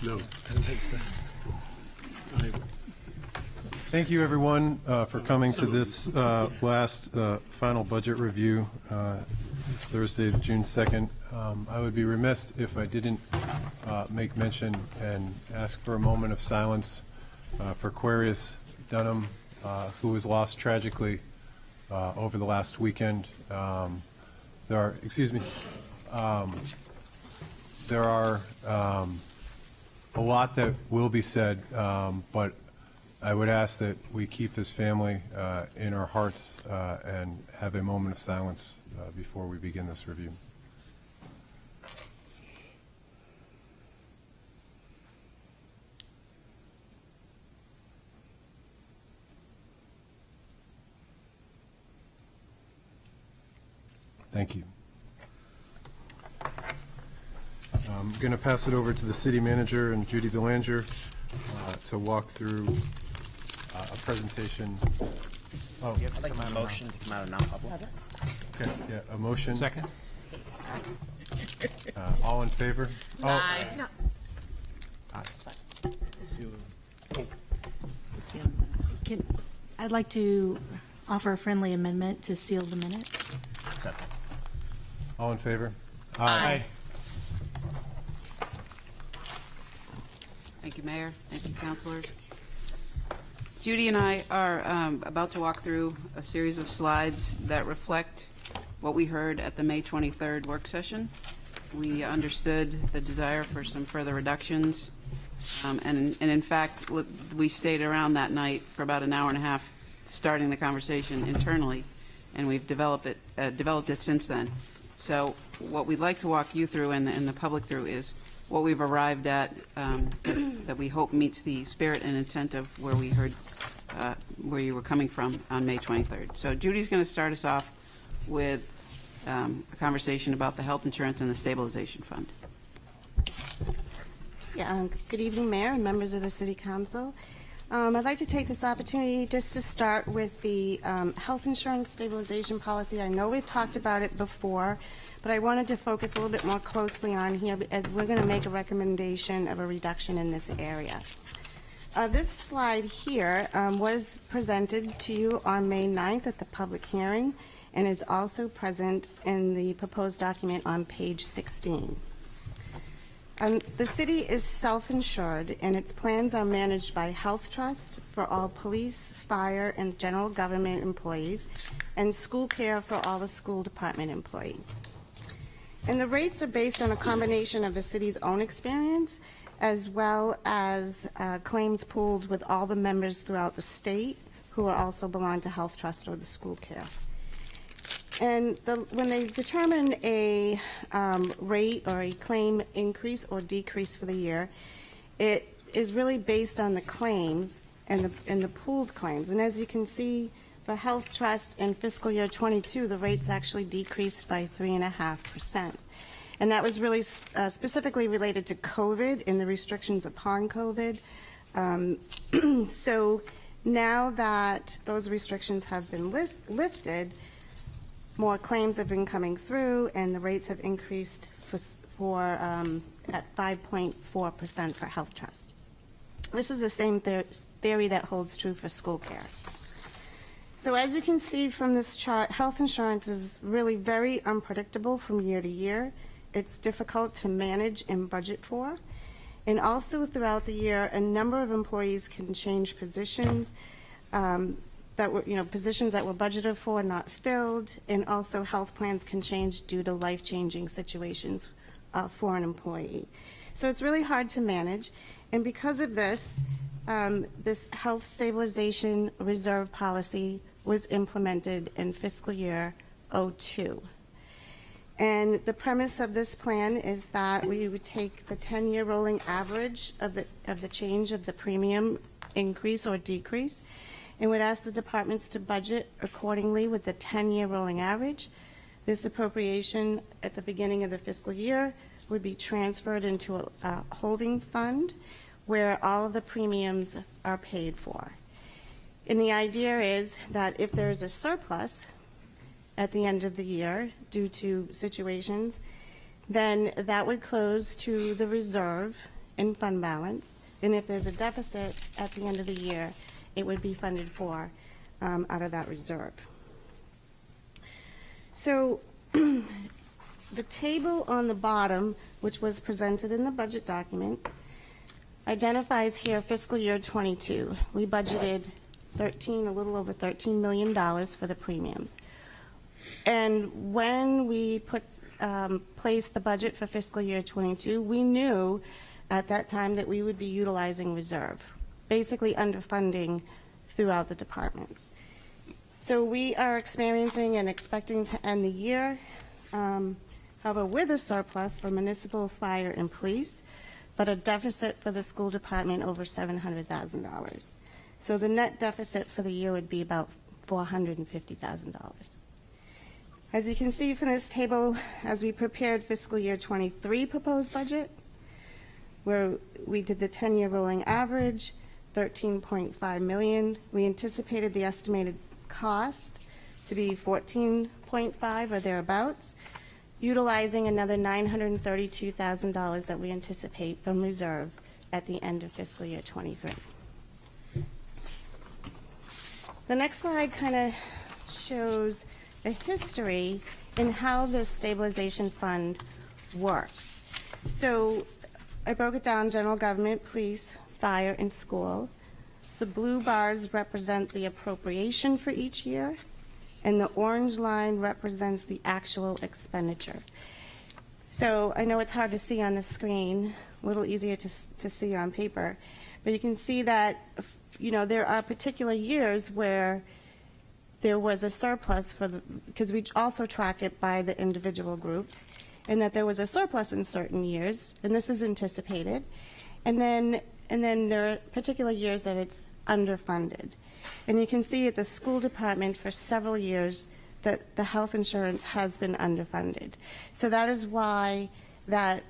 No. Thank you, everyone, for coming to this last final budget review. It's Thursday, June 2nd. I would be remiss if I didn't make mention and ask for a moment of silence for Aquarius Dunham, who was lost tragically over the last weekend. There are a lot that will be said, but I would ask that we keep his family in our hearts and have a moment of silence before we begin this review. Thank you. I'm going to pass it over to the city manager and Judy Belanger to walk through a presentation. Oh, I'd like a motion to come out of non-public. okay, yeah, a motion. Second. All in favor? Aye. Oh, I'd like to offer a friendly amendment to seal the minute. Second. all in favor? Aye. Thank you, Mayor. Thank you, councilors. Judy and I are about to walk through a series of slides that reflect what we heard at the May 23rd work session. We understood the desire for some further reductions, and in fact, we stayed around that night for about an hour and a half, starting the conversation internally, and we've developed it since then. So what we'd like to walk you through and the public through is what we've arrived at that we hope meets the spirit and intent of where we heard where you were coming from on May 23rd. So Judy's going to start us off with a conversation about the health insurance and the stabilization fund. Yeah, good evening, Mayor and members of the City Council. I'd like to take this opportunity just to start with the health insurance stabilization policy. I know we've talked about it before, but I wanted to focus a little bit more closely on here as we're going to make a recommendation of a reduction in this area. This slide here was presented to you on May 9th at the public hearing and is also present in the proposed document on page 16. The city is self-insured, and its plans are managed by Health Trust for all police, fire, and general government employees, and school care for all the school department employees. And the rates are based on a combination of the city's own experience, as well as claims pooled with all the members throughout the state who are also belong to Health Trust or the school care. And when they determine a rate or a claim increase or decrease for the year, it is really based on the claims and the pooled claims. And as you can see, for Health Trust in fiscal year 22, the rates actually decreased by 3.5%. And that was really specifically related to COVID and the restrictions upon COVID. So now that those restrictions have been lifted, more claims have been coming through, and the rates have increased at 5.4% for Health Trust. This is the same theory that holds true for school care. So as you can see from this chart, health insurance is really very unpredictable from year to year. It's difficult to manage and budget for. And also throughout the year, a number of employees can change positions positions that were budgeted for not filled, and also health plans can change due to life-changing situations for an employee. So it's really hard to manage, and because of this, this health stabilization reserve policy was implemented in fiscal year 02. And the premise of this plan is that we would take the 10-year rolling average of the change of the premium increase or decrease, and would ask the departments to budget accordingly with the 10-year rolling average. This appropriation at the beginning of the fiscal year would be transferred into a holding fund where all of the premiums are paid for. And the idea is that if there's a surplus at the end of the year due to situations, then that would close to the reserve, in fund balance, and if there's a deficit at the end of the year, it would be funded for out of that reserve. So the table on the bottom, which was presented in the budget document, identifies here fiscal year '22. We budgeted a little over $13 million for the premiums. And when we placed the budget for fiscal year '22, we knew at that time that we would be utilizing reserve, basically underfunding throughout the departments. So we are experiencing and expecting to end the year, however, with a surplus for municipal, fire, and police, but a deficit for the school department over $700,000. So the net deficit for the year would be about $450,000. As you can see from this table, as we prepared fiscal year '23 proposed budget, where we did the 10-year rolling average, $13.5 million, we anticipated the estimated cost to be $14.5 or thereabouts, utilizing another $932,000 that we anticipate from reserve at the end of fiscal year '23. The next slide kind of shows a history in how the stabilization fund works. So I broke it down: general government, police, fire, and school. The blue bars represent the appropriation for each year, and the orange line represents the actual expenditure. So I know it's hard to see on the screen, a little easier to see on paper, but you can see that, you know, there are particular years where there was a surplus because we also track it by the individual groups, and that there was a surplus in certain years, and this is anticipated. And then there are particular years that it's underfunded. And you can see at the school department for several years that the health insurance has been underfunded. So that is why that,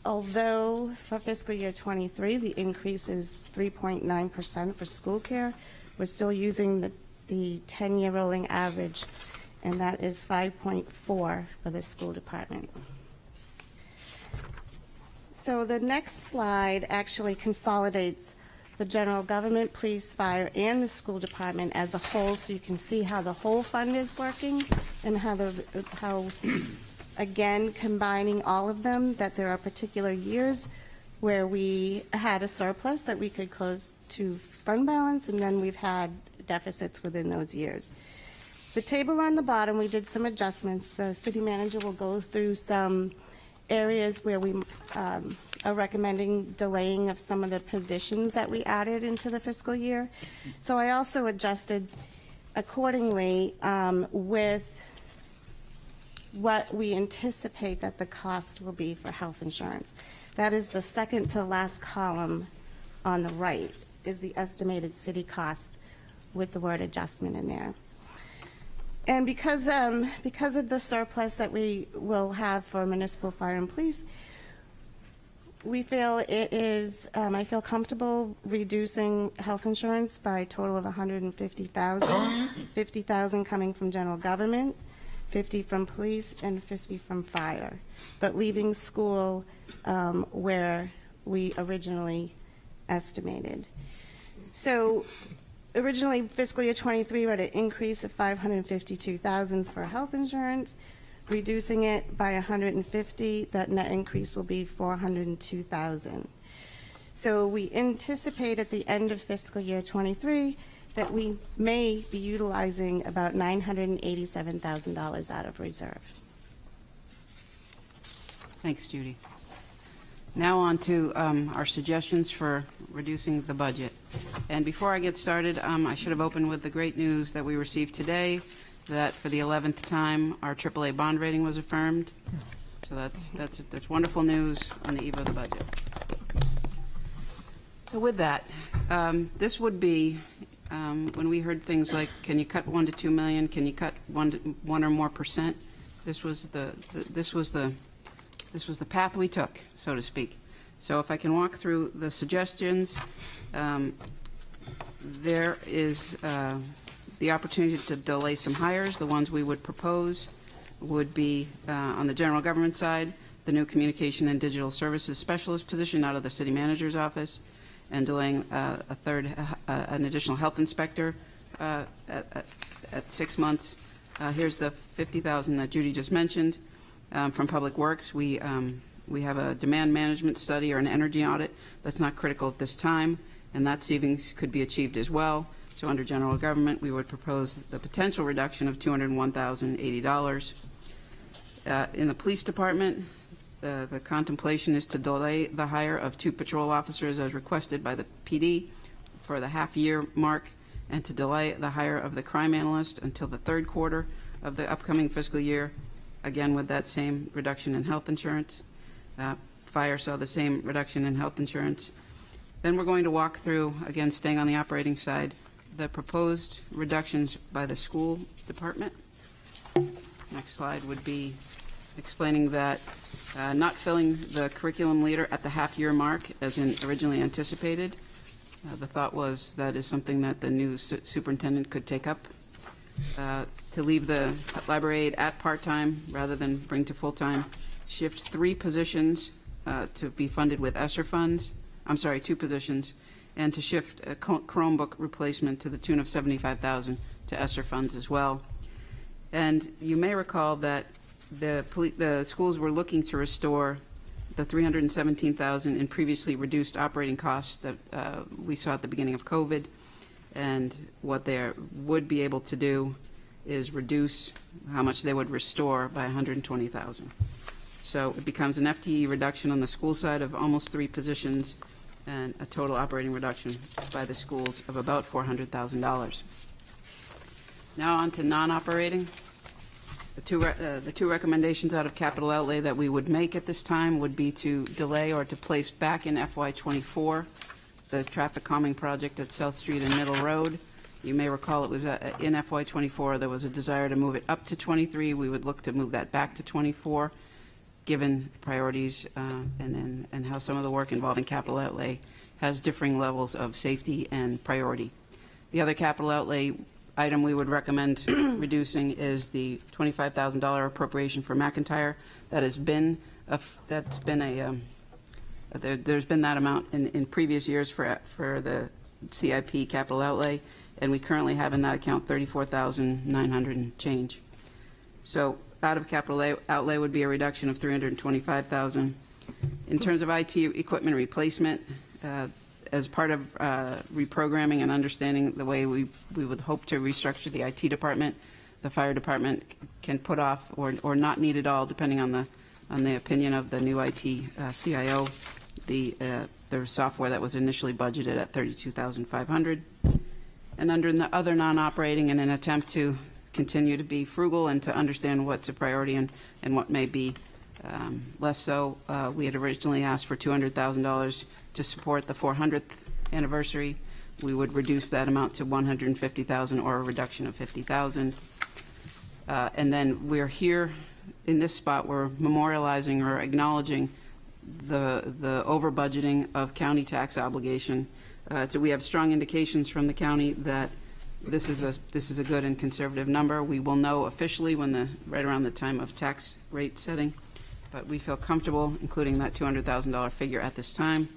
although for fiscal year '23 the increase is 3.9% for school care, we're still using the 10-year rolling average, and that is 5.4 for the school department. So the next slide actually consolidates the general government, police, fire, and the school department as a whole, so you can see how the whole fund is working and how again, combining all of them, that there are particular years where we had a surplus that we could close to fund balance, and then we've had deficits within those years. The table on the bottom, we did some adjustments. The city manager will go through some areas where we are recommending delaying of some of the positions that we added into the fiscal year. So I also adjusted accordingly with what we anticipate that the cost will be for health insurance. That is the second to last column on the right, is the estimated city cost with the word adjustment in there. And because of the surplus that we will have for municipal, fire, and police, we feel it is, I feel comfortable reducing health insurance by a total of $150,000, $50,000 coming from general government, $50,000 from police, and $50,000 from fire, but leaving school where we originally estimated. So originally, fiscal year '23, we had an increase of $552,000 for health insurance. Reducing it by $150,000, that net increase will be $402,000. So we anticipate at the end of fiscal year '23 that we may be utilizing about $987,000 out of reserve. Thanks, Judy. Now on to our suggestions for reducing the budget. And before I get started, I should have opened with the great news that we received today, that for the 11th time, our AAA bond rating was affirmed. So that's wonderful news on the eve of the budget. So with that, this would be, when we heard things like, can you cut 1 to 2 million? Can you cut 1 or more percent? This was the path we took, so to speak. So if I can walk through the suggestions, there is the opportunity to delay some hires. The ones we would propose would be on the general government side, the new communication and digital services specialist position out of the city manager's office, and delaying an additional health inspector at 6 months. Here's the $50,000 that Judy just mentioned from Public Works. We have a demand management study or an energy audit that's not critical at this time, and that savings could be achieved as well. So under general government, we would propose the potential reduction of $201,080. In the police department, the contemplation is to delay the hire of 2 patrol officers as requested by the PD for the half-year mark, and to delay the hire of the crime analyst until the 3rd quarter of the upcoming fiscal year, again with that same reduction in health insurance. Fire saw the same reduction in health insurance. Then we're going to walk through, again staying on the operating side, the proposed reductions by the school department. Next slide would be explaining that not filling the curriculum leader at the half-year mark as originally anticipated. The thought was that is something that the new superintendent could take up. To leave the library aide at part-time rather than bring to full-time. Shift 3 positions to be funded with ESSER funds. 2 positions. And to shift a Chromebook replacement to the tune of $75,000 to ESSER funds as well. And you may recall that the schools were looking to restore the $317,000 in previously reduced operating costs that we saw at the beginning of COVID. And what they would be able to do is reduce how much they would restore by $120,000. So it becomes an FTE reduction on the school side of almost 3 positions and a total operating reduction by the schools of about $400,000. Now on to non-operating. The two recommendations out of capital outlay that we would make at this time would be to delay or to place back in FY24 the traffic calming project at South Street and Middle Road. You may recall it was in FY24 there was a desire to move it up to 23. We would look to move that back to 24, given priorities and how some of the work involving capital outlay has differing levels of safety and priority. The other capital outlay item we would recommend reducing is the $25,000 appropriation for McIntyre. There's been that amount in previous years for the CIP capital outlay, and we currently have in that account $34,900 and change. So out of capital outlay would be a reduction of $325,000. In terms of IT equipment replacement, as part of reprogramming and understanding the way we would hope to restructure the IT department, the fire department can put off or not need at all, depending on the opinion of the new IT CIO, the software that was initially budgeted at $32,500. And under the other non-operating, in an attempt to continue to be frugal and to understand what's a priority and what may be less so, we had originally asked for $200,000 to support the 400th anniversary. We would reduce that amount to $150,000 or a reduction of $50,000. And then we're here in this spot, we're memorializing or acknowledging the over budgeting of county tax obligation. So we have strong indications from the county that this is a good and conservative number. We will know officially right around the time of tax rate setting, but we feel comfortable including that $200,000 figure at this time.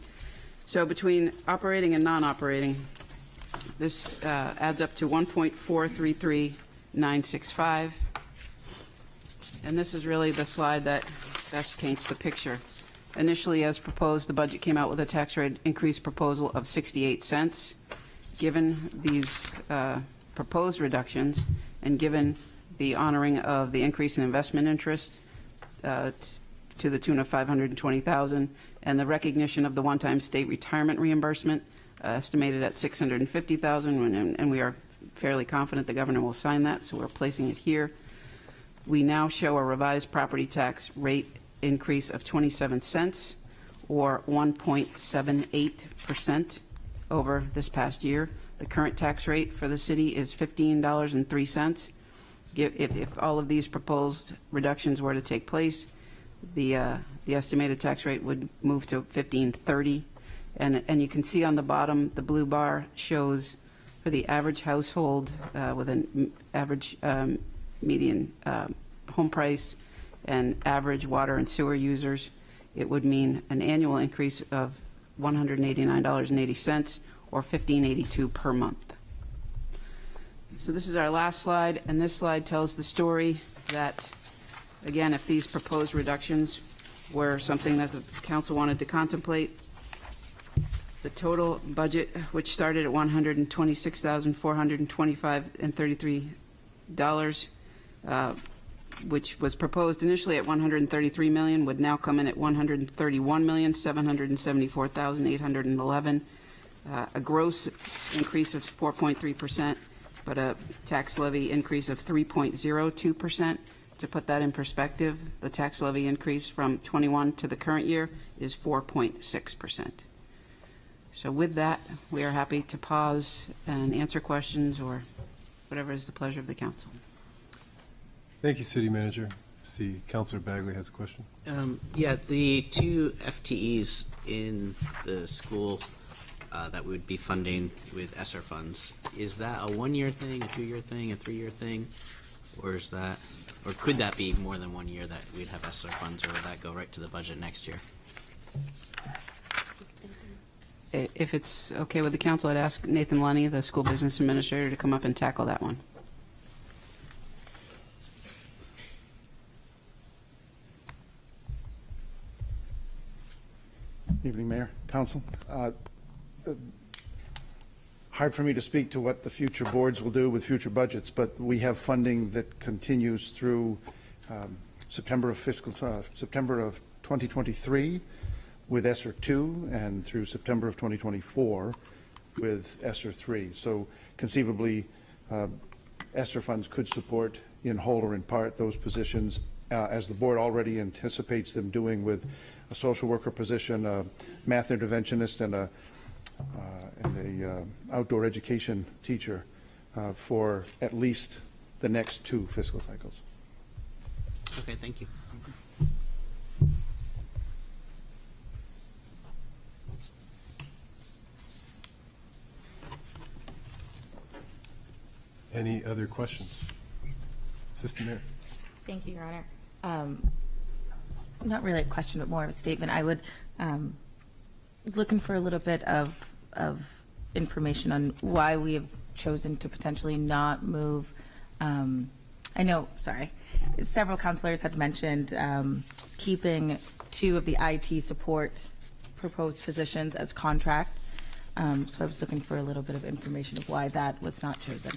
So between operating and non-operating, this adds up to $1.433965, and this is really the slide that best paints the picture. Initially, as proposed, the budget came out with a tax rate increase proposal of 68 cents. Given these proposed reductions and given the honoring of the increase in investment interest to the tune of $520,000 and the recognition of the one-time state retirement reimbursement estimated at $650,000, and we are fairly confident the governor will sign that, so we're placing it here. We now show a revised property tax rate increase of 27 cents or 1.78% over this past year. The current tax rate for the city is $15.03. If all of these proposed reductions were to take place, the estimated tax rate would move to $15.30. And you can see on the bottom, the blue bar shows for the average household with an average median home price and average water and sewer users, it would mean an annual increase of $189.80 or $15.82 per month. So this is our last slide, and this slide tells the story that, again, if these proposed reductions were something that the council wanted to contemplate, the total budget, which started at $126,425.33, which was proposed initially at $133 million, would now come in at $131,774,811, a gross increase of 4.3%, but a tax levy increase of 3.02%. To put that in perspective, the tax levy increase from 21 to the current year is 4.6%. So with that, we are happy to pause and answer questions or whatever is the pleasure of the council. Thank you, City Manager. See, Councilor Bagley has a question. Yeah, the 2 FTEs in the school that we would be funding with ESSER funds, is that a 1-year thing, a 2-year thing, a 3-year thing? Or is that, or could that be more than 1 year that we'd have ESSER funds, or would that go right to the budget next year? If it's okay with the council, I'd ask Nathan Lunny, the school business administrator, to come up and tackle that one. Evening, Mayor, Council. Hard for me to speak to what the future boards will do with future budgets, but we have funding that continues through September of 2023 with ESSER 2 and through September of 2024 with ESSER 3. So conceivably, ESSER funds could support in whole or in part those positions as the board already anticipates them doing with a social worker position, a math interventionist, and a outdoor education teacher for at least the next 2 fiscal cycles. Okay, thank you. Any other questions? Assistant Mayor. Thank you, Your Honor. Not really a question, but more of a statement. I would looking for a little bit of information on why we have chosen to potentially not move. I know, sorry, several councilors had mentioned keeping 2 of the IT support proposed positions as contract. So I was looking for a little bit of information of why that was not chosen.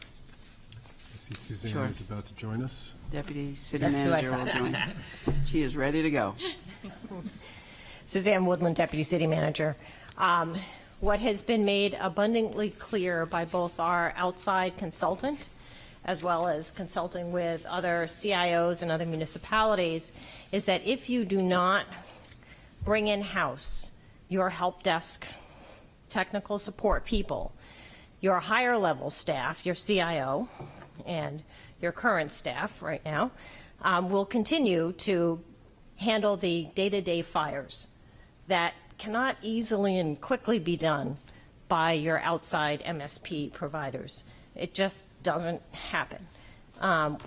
I see Suzanne Sure. is about to join us. Deputy City That's who I Manager will thought. join. She is ready to go. Suzanne Woodland, Deputy City Manager. What has been made abundantly clear by both our outside consultant as well as consulting with other CIOs and other municipalities is that if you do not bring in-house your help desk technical support people, your higher level staff, your CIO, and your current staff right now, will continue to handle the day-to-day fires that cannot easily and quickly be done by your outside MSP providers. It just doesn't happen.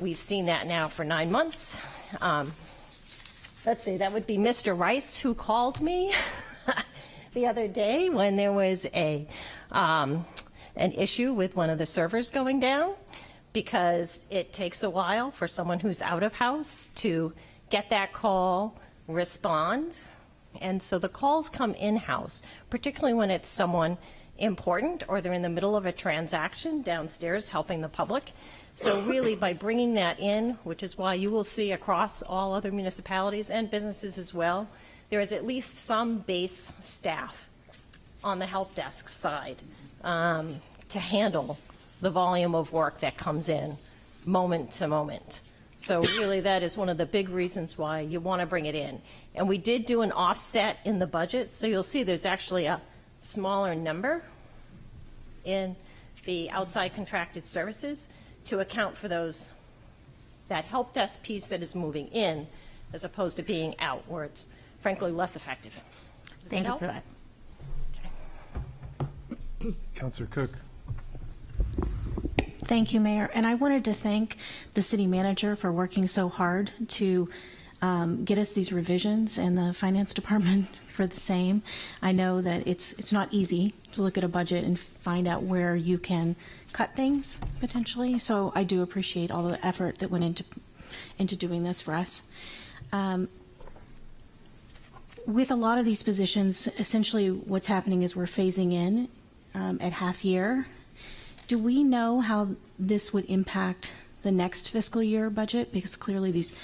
We've seen that now for 9 months. Let's see, that would be Mr. Rice who called me the other day when there was an issue with one of the servers going down, because it takes a while for someone who's out of house to get that call, respond. And so the calls come in-house, particularly when it's someone important or they're in the middle of a transaction downstairs helping the public. So really, by bringing that in, which is why you will see across all other municipalities and businesses as well, there is at least some base staff on the help desk side to handle the volume of work that comes in moment to moment. So really, that is one of the big reasons why you want to bring it in. And we did do an offset in the budget, so you'll see there's actually a smaller number in the outside contracted services to account for that help desk piece that is moving in as opposed to being out, where it's frankly less effective. Does Thank that you for help? that. Councilor Cook. Thank you, Mayor. And I wanted to thank the city manager for working so hard to get us these revisions, and the finance department for the same. I know that it's not easy to look at a budget and find out where you can cut things potentially. So I do appreciate all the effort that went into doing this for us. With a lot of these positions, essentially what's happening is we're phasing in at half year. Do we know how this would impact the next fiscal year budget? Because clearly these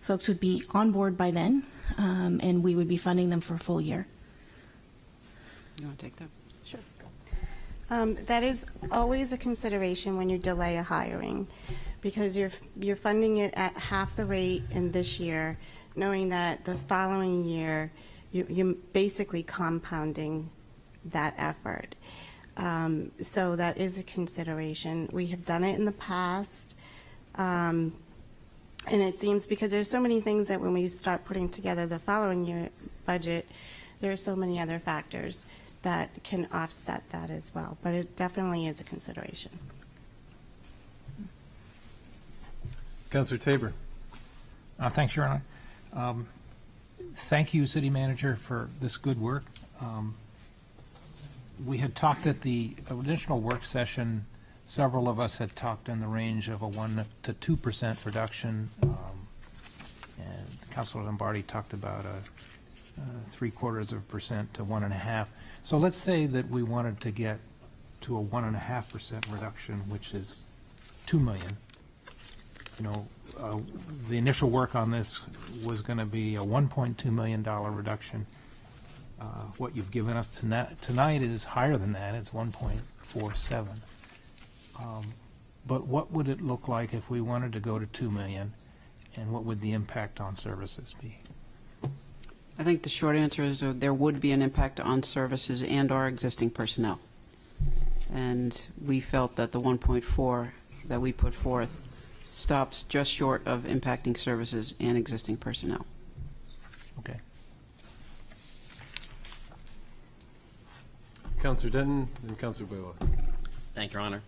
folks would be on board by then, and we would be funding them for a full year. You want to take that? Sure. That is always a consideration when you delay a hiring, because you're funding it at half the rate in this year, knowing that the following year you're basically compounding that effort. So that is a consideration. We have done it in the past, and it seems because there's so many things that when we start putting together the following year budget, there are so many other factors that can offset that as well. But it definitely is a consideration. Councilor Tabor. Thanks, Your Honor. Thank you, City Manager, for this good work. We had talked at the initial work session, several of us had talked in the range of a 1% to 2% reduction, and Councilor Lombardi talked about a 0.75% to 1.5%. So let's say that we wanted to get to a 1.5% reduction, which is $2 million. You know, the initial work on this was going to be a $1.2 million reduction. What you've given us tonight is higher than that. It's 1.47. But what would it look like if we wanted to go to 2 million, and what would the impact on services be? I think the short answer is there would be an impact on services and our existing personnel. And we felt that the 1.4 that we put forth stops just short of impacting services and existing personnel. Okay. Councilor Denton and Councilor Blaylock. Thank you, Your Honor.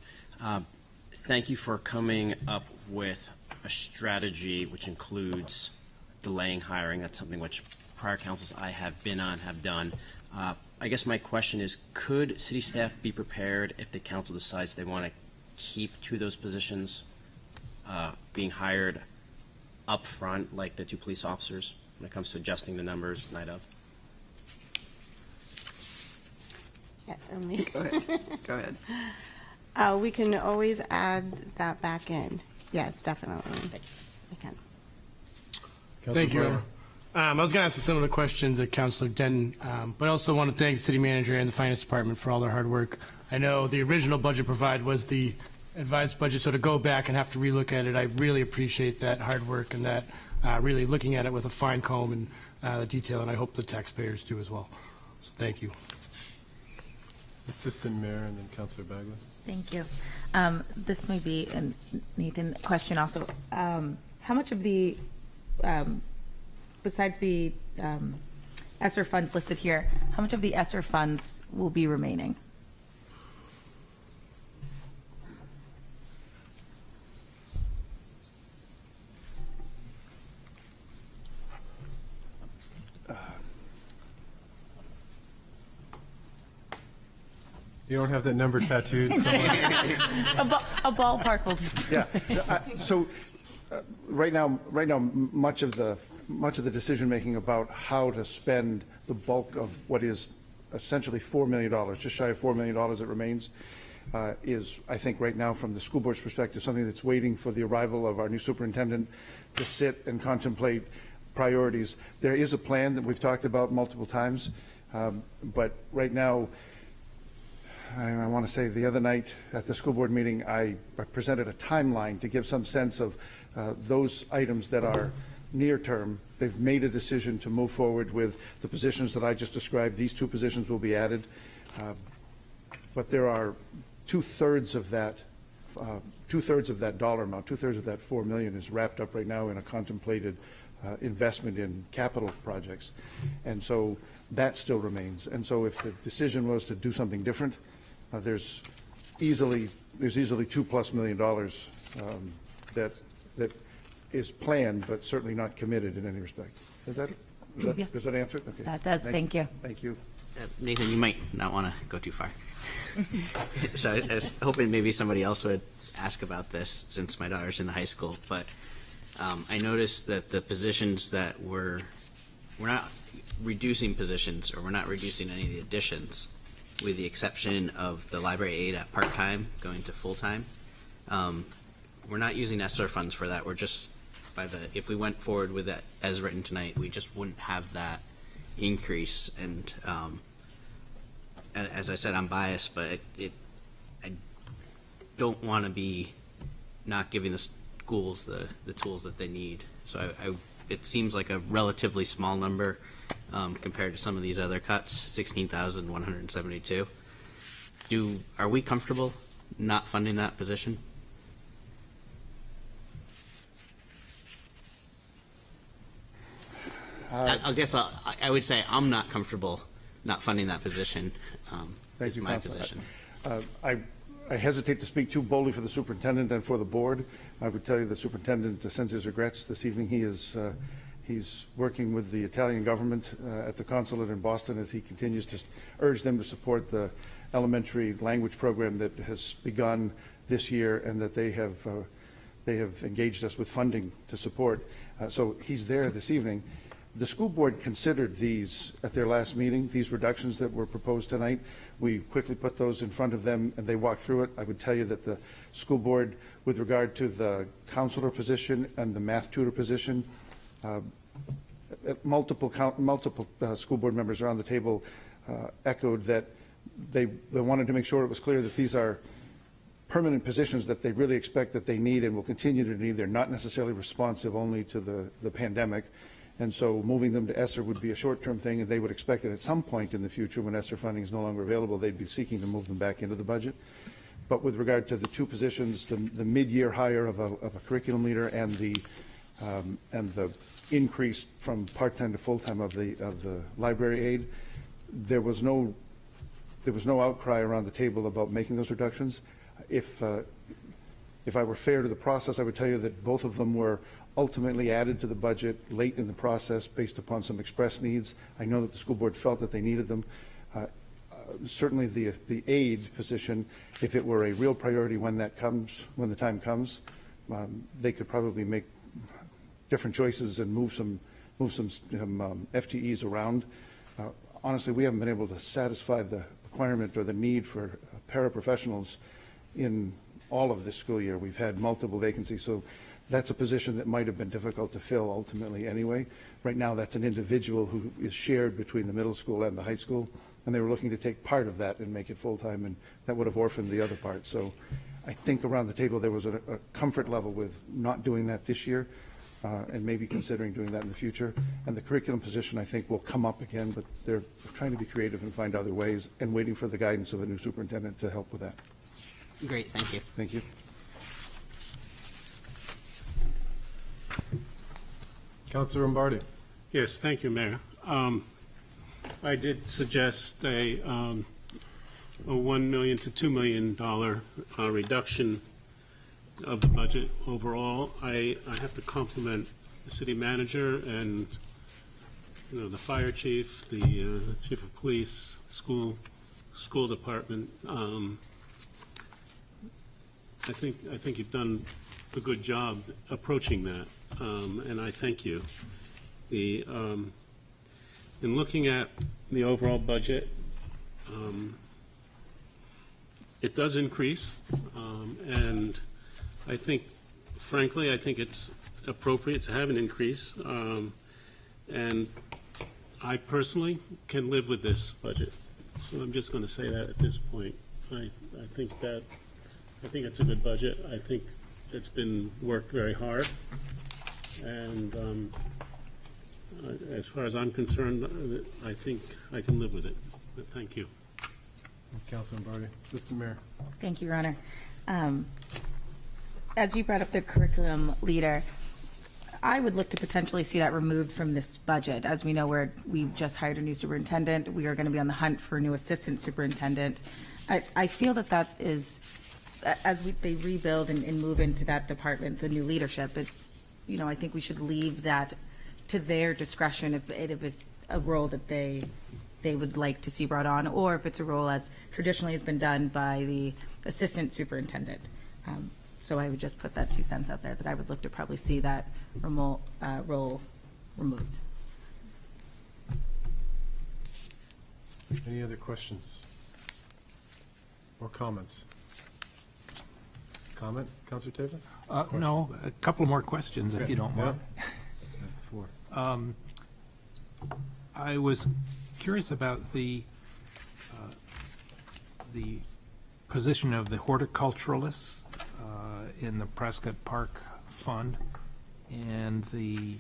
Thank you for coming up with a strategy which includes delaying hiring. That's something which prior councils I have been on have done. I guess my question is, could city staff be prepared if the council decides they want to keep two of those positions being hired up front, like the two police officers, when it comes to adjusting the numbers night of? Yeah, Go ahead. Go ahead. we can always add that back in. Yes, definitely. We can. Councilor Thank you. Blaylock. I was going to ask a similar question to Councilor Denton, but I also want to thank the City Manager and the Finance Department for all their hard work. I know the original budget provided was the advised budget, so to go back and have to relook at it, I really appreciate that hard work and that really looking at it with a fine comb and the detail, and I hope the taxpayers do as well. So thank you. Assistant Mayor and then Councilor Bagley. Thank you. This may be, and Nathan, question also. How much of the, besides the ESSER funds listed here, how much of the ESSER funds will be remaining? You don't have that number tattooed somewhere? A ballpark will do. Yeah. So right now, much of the decision making about how to spend the bulk of what is essentially $4 million, just shy of $4 million that remains, is, I think, right now from the school board's perspective, something that's waiting for the arrival of our new superintendent to sit and contemplate priorities. There is a plan that we've talked about multiple times, but right now, I want to say the other night at the school board meeting, I presented a timeline to give some sense of those items that are near term. They've made a decision to move forward with the positions that I just described. These two positions will be added. But there are two-thirds of that dollar amount, two-thirds of that $4 million is wrapped up right now in a contemplated investment in capital projects. And so that still remains. And so if the decision was to do something different, there's easily $2+ million that is planned, but certainly not committed in any respect. Yes. Does that answer it? Okay. That does. Thank you. Thank you. Nathan, you might not want to go too far. So I was hoping maybe somebody else would ask about this since my daughter's in the high school, but I noticed that the positions that we're not reducing positions, or we're not reducing any of the additions, with the exception of the library aide at part-time going to full-time. We're not using ESSER funds for that. We're just, if we went forward with that as written tonight, we just wouldn't have that increase. And as I said, I'm biased, but I don't want to be not giving the schools the tools that they need. So it seems like a relatively small number compared to some of these other cuts, 16,172. Are we comfortable not funding that position? I guess I would say I'm not comfortable not funding that position. Thank is you, my Counselor. position. I hesitate to speak too boldly for the superintendent and for the board. I would tell you the superintendent sends his regrets this evening. He's working with the Italian government at the consulate in Boston as he continues to urge them to support the elementary language program that has begun this year and that they have engaged us with funding to support. So he's there this evening. The school board considered these at their last meeting, these reductions that were proposed tonight. We quickly put those in front of them and they walked through it. I would tell you that the school board, with regard to the counselor position and the math tutor position, multiple school board members around the table echoed that they wanted to make sure it was clear that these are permanent positions that they really expect that they need and will continue to need. They're not necessarily responsive only to the pandemic. And so moving them to ESSER would be a short-term thing, and they would expect that at some point in the future, when ESSER funding is no longer available, they'd be seeking to move them back into the budget. But with regard to the two positions, the mid-year hire of a curriculum leader and the increase from part-time to full-time of the library aide, there was no outcry around the table about making those reductions. If I were fair to the process, I would tell you that both of them were ultimately added to the budget late in the process based upon some express needs. I know that the school board felt that they needed them. Certainly the aide position, if it were a real priority when the time comes, they could probably make different choices and move some FTEs around. Honestly, we haven't been able to satisfy the requirement or the need for paraprofessionals in all of this school year. We've had multiple vacancies, so that's a position that might have been difficult to fill ultimately anyway. Right now, that's an individual who is shared between the middle school and the high school, and they were looking to take part of that and make it full-time, and that would have orphaned the other part. So I think around the table there was a comfort level with not doing that this year and maybe considering doing that in the future. And the curriculum position, I think, will come up again, but they're trying to be creative and find other ways and waiting for the guidance of a new superintendent to help with that. Great, thank you. Thank you. Councilor Lombardi. Yes, thank you, Mayor. I did suggest a $1 million to $2 million reduction of the budget overall. I have to compliment the city manager and the fire chief, the chief of police, school department. I think you've done a good job approaching that, and I thank you. In looking at the overall budget, it does increase, and I think, frankly, I think it's appropriate to have an increase, and I personally can live with this budget. So I'm just going to say that at this point. I think it's a good budget. I think it's been worked very hard, and as far as I'm concerned, I think I can live with it. But thank you. Councilor Lombardi. Assistant Mayor. Thank you, Your Honor. As you brought up the curriculum leader, I would look to potentially see that removed from this budget. As we know, we've just hired a new superintendent. We are going to be on the hunt for a new assistant superintendent. I feel that is, as they rebuild and move into that department, the new leadership, I think we should leave that to their discretion if it's a role that they would like to see brought on, or if it's a role as traditionally has been done by the assistant superintendent. So I would just put that 2 cents out there, that I would look to probably see that role removed. Any other questions or comments? Comment, Counselor Taylor? No, a couple more questions, if you don't Yeah. mind. You have the floor. I was curious about the position of the horticulturalists in the Prescott Park Fund and the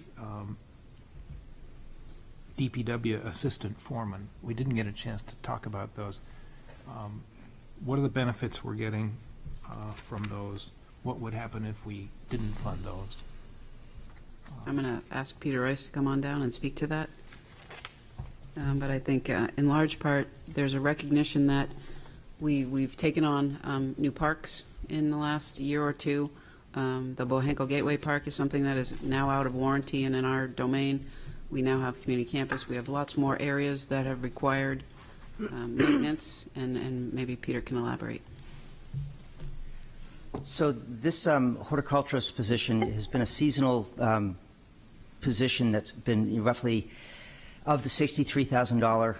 DPW assistant foreman. We didn't get a chance to talk about those. What are the benefits we're getting from those? What would happen if we didn't fund those? I'm going to ask Peter Rice to come on down and speak to that. But I think in large part, there's a recognition that we've taken on new parks in the last year or two. The Bohenko Gateway Park is something that is now out of warranty and in our domain. We now have community campus. We have lots more areas that have required maintenance, and maybe Peter can elaborate. So this horticulturist position has been a seasonal position that's been roughly, of the $63,000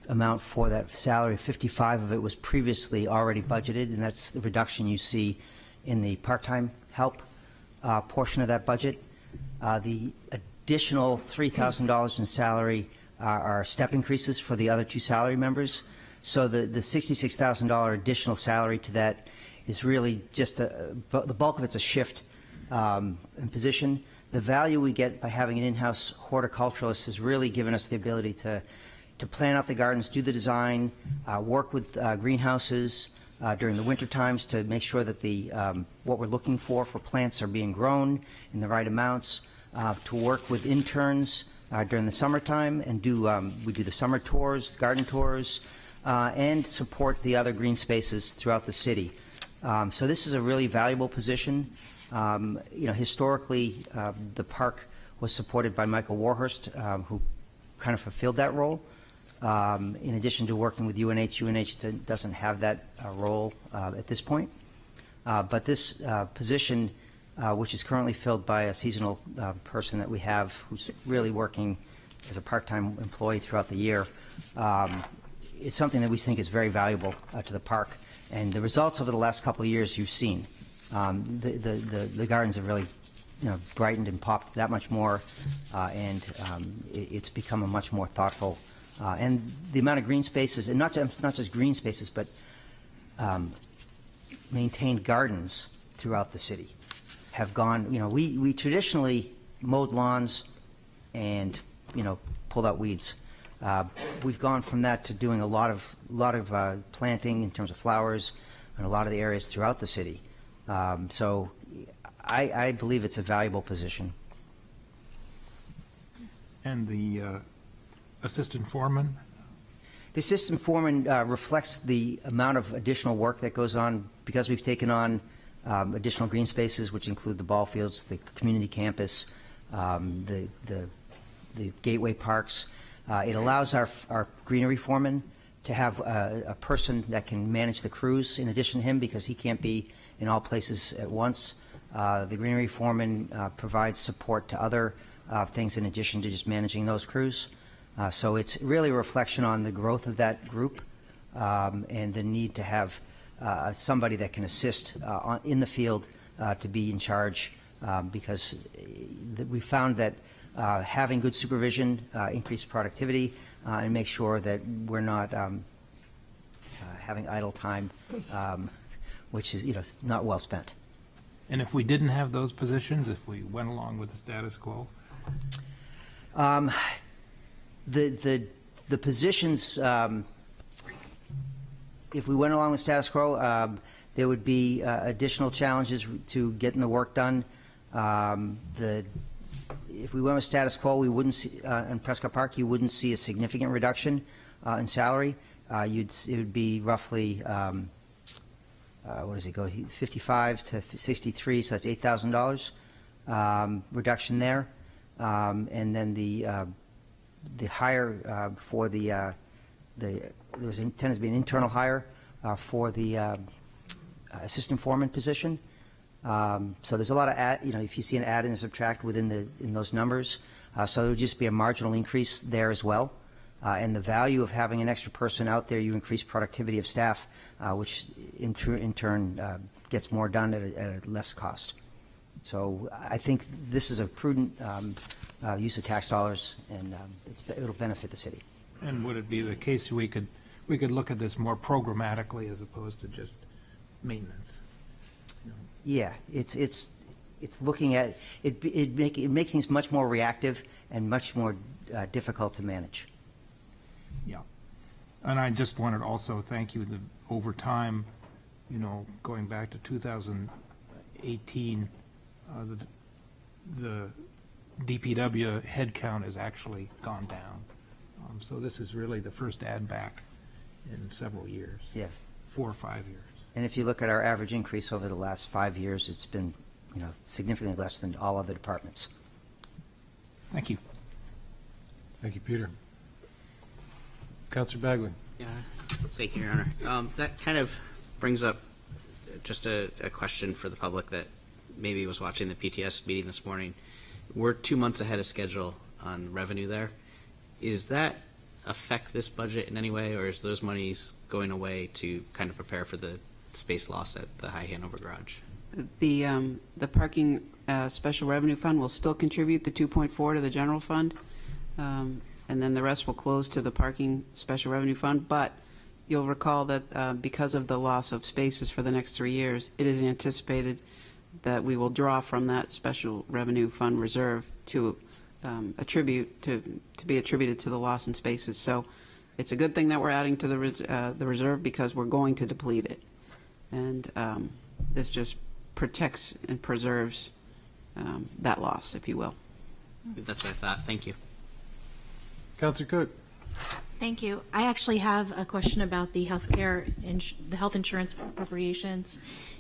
amount for that salary, 55 of it was previously already budgeted, and that's the reduction you see in the part-time help portion of that budget. The additional $3,000 in salary are step increases for the other 2 salary members. So the $66,000 additional salary to that is really just the bulk of it's a shift in position. The value we get by having an in-house horticulturalist has really given us the ability to plan out the gardens, do the design, work with greenhouses during the winter times to make sure that what we're looking for plants are being grown in the right amounts, to work with interns during the summertime and we do the summer tours, garden tours, and support the other green spaces throughout the city. So this is a really valuable position. Historically, the park was supported by Michael Warhurst, who kind of fulfilled that role. In addition to working with UNH doesn't have that role at this point. But this position, which is currently filled by a seasonal person that we have who's really working as a part-time employee throughout the year, is something that we think is very valuable to the park. And the results over the last couple of years you've seen. The gardens have really brightened and popped that much more, and it's become a much more thoughtful, and the amount of green spaces, and not just green spaces, but maintained gardens throughout the city have gone, we traditionally mowed lawns and, pulled out weeds. We've gone from that to doing a lot of planting in terms of flowers in a lot of the areas throughout the city. So I believe it's a valuable position. And the assistant foreman? The assistant foreman reflects the amount of additional work that goes on because we've taken on additional green spaces, which include the ball fields, the community campus, the gateway parks. It allows our greenery foreman to have a person that can manage the crews in addition to him because he can't be in all places at once. The greenery foreman provides support to other things in addition to just managing those crews. So it's really a reflection on the growth of that group and the need to have somebody that can assist in the field to be in charge because we found that having good supervision increases productivity and make sure that we're not having idle time, which is not well spent. And if we didn't have those positions, if we went along with the status quo? The positions, if we went along with status quo, there would be additional challenges to getting the work done. If we went with status quo, we wouldn't see, in Prescott Park, you wouldn't see a significant reduction in salary. It would be roughly, what does it go, 55 to 63, so that's $8,000 reduction there. And then the hire for there was intended to be an internal hire for the assistant foreman position. So there's a lot of if you see an add and subtract in those numbers, so it would just be a marginal increase there as well. And the value of having an extra person out there, you increase productivity of staff, which in turn gets more done at a less cost. So I think this is a prudent use of tax dollars, and it'll benefit the city. And would it be the case we could look at this more programmatically as opposed to just maintenance? Yeah, it's looking at it make things much more reactive and much more difficult to manage. Yeah. And I just wanted to also thank you over time, going back to 2018, the DPW headcount has actually gone down. So this is really the first add back in several years. Yeah. 4 or 5 years. And if you look at our average increase over the last 5 years, it's been, significantly less than all other departments. Thank you. Thank you, Peter. Councilor Bagley. Yeah, thank you, Your Honor. That kind of brings up just a question for the public that maybe was watching the PTS meeting this morning. We're 2 months ahead of schedule on revenue there. Is that affect this budget in any way, or is those monies going away to kind of prepare for the space loss at the High Hanover Garage? The parking special revenue fund will still contribute the 2.4 to the general fund, and then the rest will close to the parking special revenue fund. But you'll recall that because of the loss of spaces for the next 3 years, it is anticipated that we will draw from that special revenue fund reserve to be attributed to the loss in spaces. So it's a good thing that we're adding to the reserve, because we're going to deplete it, and this just protects and preserves that loss, if you will. That's what I thought. Thank you. Councilor Cook. Thank you. I actually have a question about the the health insurance appropriations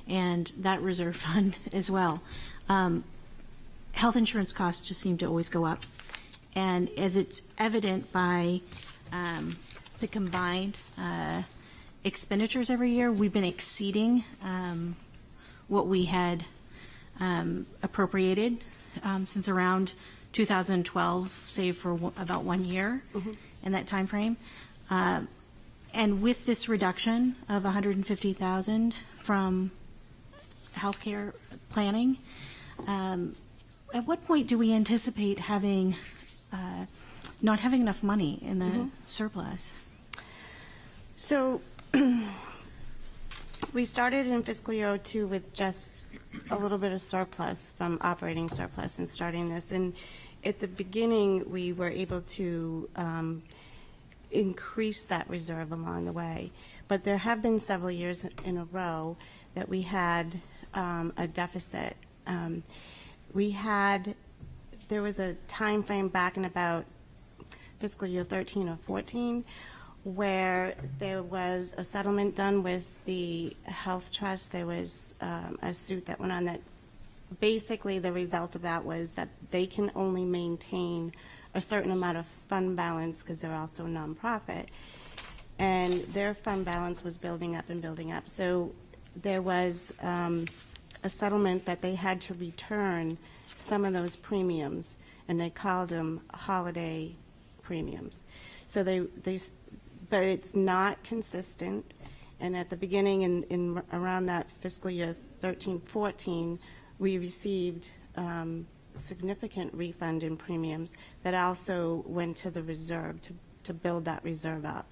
and that reserve fund as well. Health insurance costs just seem to always go up. And as it's evident by the combined expenditures every year, we've been exceeding what we had appropriated since around 2012, save for about 1 year in that time frame. And with this reduction of $150,000 from healthcare planning, at what point do we anticipate having not having enough money in the surplus? So we started in fiscal year 02 with just a little bit of surplus from operating surplus and starting this. And at the beginning, we were able to increase that reserve along the way. But there have been several years in a row that we had a deficit. There was a time frame back in about fiscal year 13 or 14 where there was a settlement done with the health trust. There was a suit that went on that basically the result of that was that they can only maintain a certain amount of fund balance because they're also a nonprofit. And their fund balance was building up and building up. So there was a settlement that they had to return some of those premiums, and they called them holiday premiums. So but it's not consistent. And at the beginning, in around that fiscal year 13-14, we received significant refund in premiums that also went to the reserve to build that reserve up.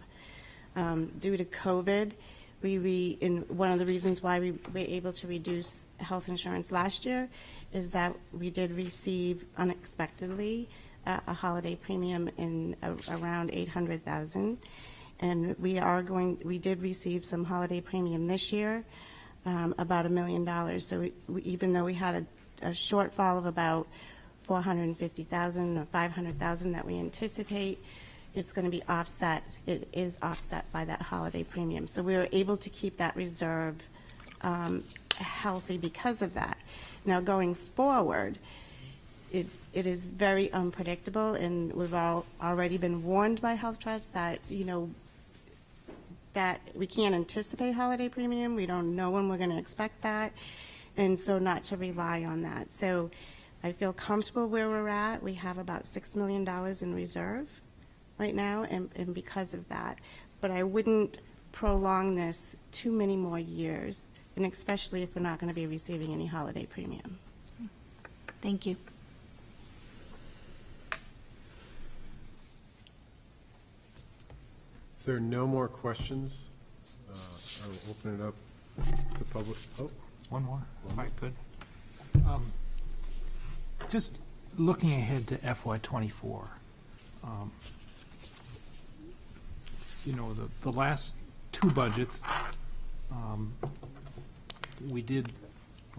Due to COVID, one of the reasons why we were able to reduce health insurance last year is that we did receive unexpectedly a holiday premium in around $800,000, and we did receive some holiday premium this year, about $1 million. So even though we had a shortfall of about $450,000 or $500,000 that we anticipate, it's going to be offset. It is offset by that holiday premium. So we were able to keep that reserve healthy because of that. Now, going forward, it is very unpredictable, and we've already been warned by Health Trust that, that we can't anticipate holiday premium. We don't know when we're going to expect that, and so not to rely on that. So I feel comfortable where we're at. We have about $6 million in reserve right now, and because of that. But I wouldn't prolong this too many more years, and especially if we're not going to be receiving any holiday premium. Thank you. If there are no more questions, I will open it up to public. Oh, One more, if I could. Just looking ahead to FY '24, the last two budgets, we did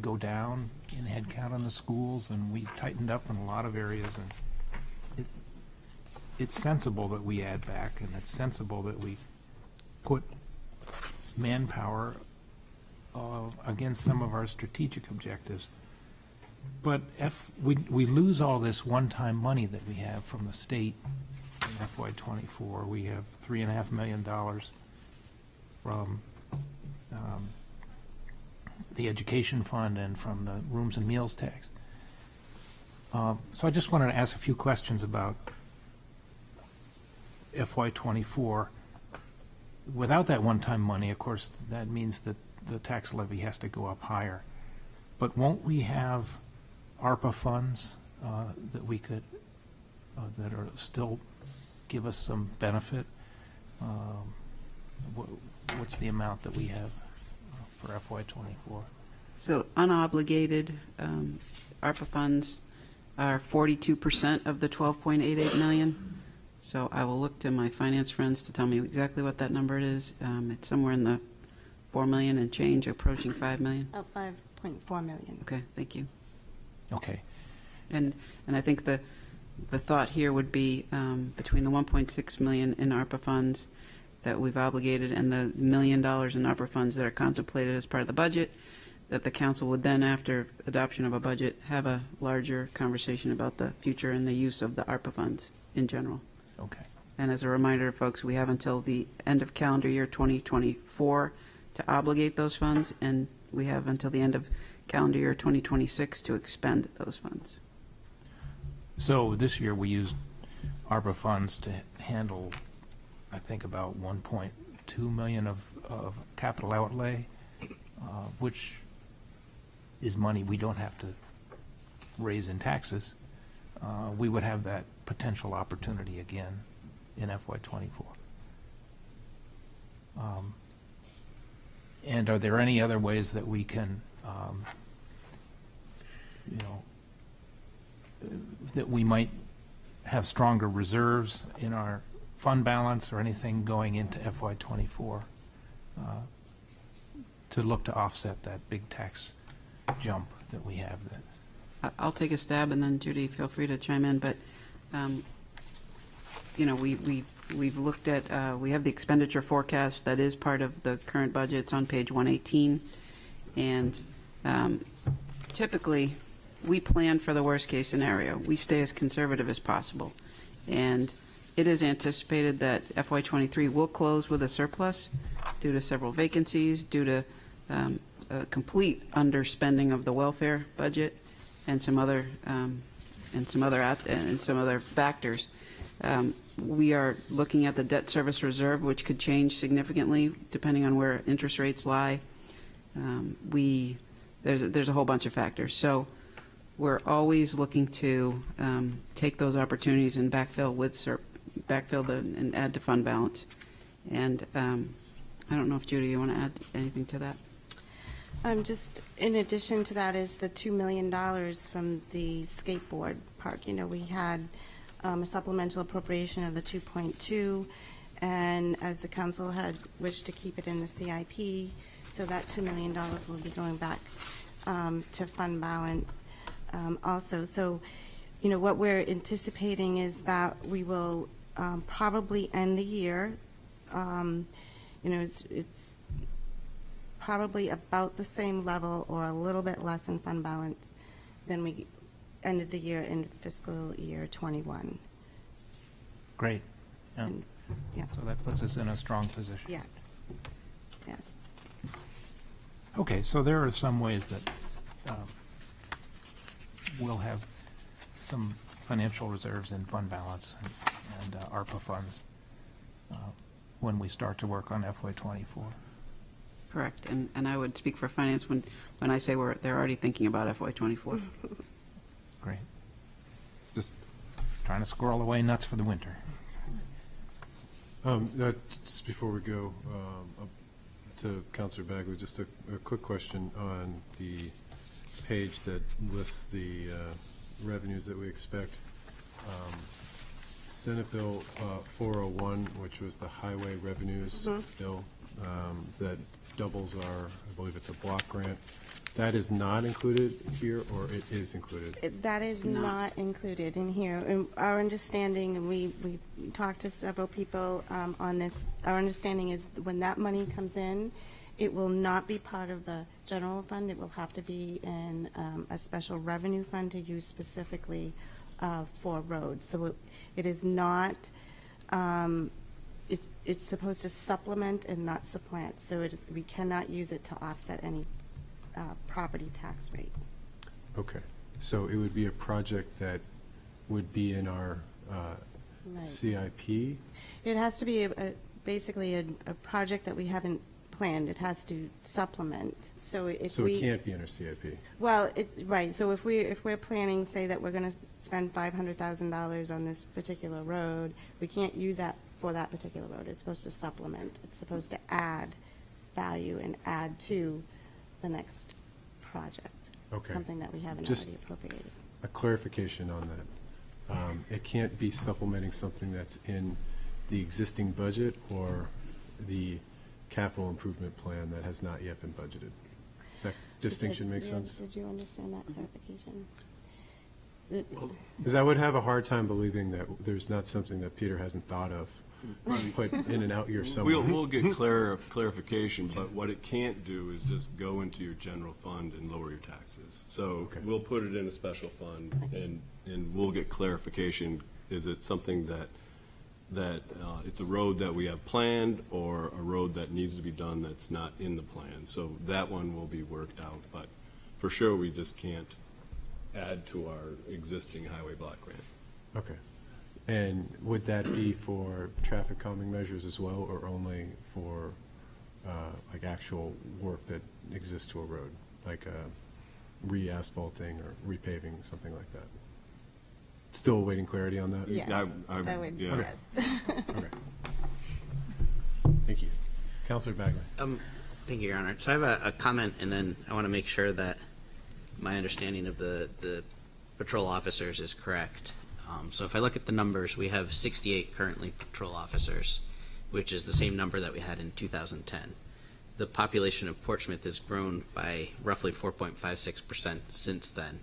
go down in headcount in the schools, and we tightened up in a lot of areas, and it's sensible that we add back, and it's sensible that we put manpower against some of our strategic objectives. But if we lose all this one-time money that we have from the state in FY '24, we have $3.5 million from the education fund and from the rooms and meals tax. So I just wanted to ask a few questions about FY '24. Without that one-time money, of course, that means that the tax levy has to go up higher. But won't we have ARPA funds that we could, that are still give us some benefit? What's the amount that we have for FY '24? So unobligated ARPA funds are 42% of the 12.88 million. So I will look to my finance friends to tell me exactly what that number is. It's somewhere in the 4 million and change, approaching 5 million. 5.4 million. Okay, thank you. Okay. And I think the thought here would be between the 1.6 million in ARPA funds that we've obligated and the $1 million in ARPA funds that are contemplated as part of the budget, that the council would then, after adoption of a budget, have a larger conversation about the future and the use of the ARPA funds in general. Okay. And as a reminder, folks, we have until the end of calendar year 2024 to obligate those funds, and we have until the end of calendar year 2026 to expend those funds. So this year we used ARPA funds to handle, I think, about 1.2 million of capital outlay, which is money we don't have to raise in taxes. We would have that potential opportunity again in FY '24. And are there any other ways that we can, that we might have stronger reserves in our fund balance or anything going into FY '24 to look to offset that big tax jump that we have? I'll take a stab, and then Judy, feel free to chime in. But we've looked at we have the expenditure forecast that is part of the current budget. It's on page 118, and typically we plan for the worst case scenario. We stay as conservative as possible, and it is anticipated that FY '23 will close with a surplus due to several vacancies, due to a complete underspending of the welfare budget, and some other factors. We are looking at the debt service reserve, which could change significantly depending on where interest rates lie. There's a whole bunch of factors. So we're always looking to take those opportunities and backfill and add to fund balance. And I don't know if Judy, you want to add anything to that? Just in addition to that is the $2 million from the skateboard park. We had a supplemental appropriation of the 2.2, and as the council had wished to keep it in the CIP, so that $2 million will be going back to fund balance also. So, what we're anticipating is that we will probably end the year. It's probably about the same level or a little bit less in fund balance than we ended the year in fiscal year '21. Great. Yeah. And- yeah. So that puts us in a strong position. Yes. Yes. Okay, so there are some ways that we'll have some financial reserves in fund balance and ARPA funds when we start to work on FY24. Correct. And I would speak for finance when I say they're already thinking about FY24. Great. Just trying to squirrel away nuts for the winter. Just before we go up to Councilor Bagley, just a quick question on the page that lists the revenues that we expect. Senate Bill 401, which was the highway revenues bill, that doubles our, I believe it's a block grant. That is not included here, or it is included? That is not included in here. And our understanding, and we talked to several people on this, our understanding is when that money comes in, it will not be part of the general fund. It will have to be in a special revenue fund to use specifically for roads. So it is not, it's supposed to supplement and not supplant. So we cannot use it to offset any property tax rate. Okay, so it would be a project that would be in our Right. CIP? It has to be basically a project that we haven't planned. It has to supplement. So if So we. it can't be in our CIP? Well, right, so if we're planning, say that we're going to spend $500,000 on this particular road, we can't use that for that particular road. It's supposed to supplement. It's supposed to add value and add to the next project. Okay. Something that we haven't Just already appropriated. a clarification on that. It can't be supplementing something that's in the existing budget or the capital improvement plan that has not yet been budgeted. Does that distinction make sense? Did you understand that clarification? Because I would have a hard time believing that there's not something that Peter hasn't thought of, put in an out year somewhere. We'll get clarification, but what it can't do is just go into your general fund and lower your taxes. So Okay. we'll put it in a special fund, and we'll get clarification. Is it something that it's a road that we have planned, or a road that needs to be done that's not in the plan? So that one will be worked out, but for sure, we just can't add to our existing highway block grant. Okay. And would that be for traffic calming measures as well, or only for like actual work that exists to a road, like re-asphalting or repaving, something like that? Still awaiting clarity on that? Yes, that would, yeah. yes. Okay. Thank you. Councilor Bagley. Thank you, Your Honor. So I have a comment, and then I want to make sure that my understanding of the patrol officers is correct. So if I look at the numbers, we have 68 currently patrol officers, which is the same number that we had in 2010. The population of Portsmouth has grown by roughly 4.56% since then.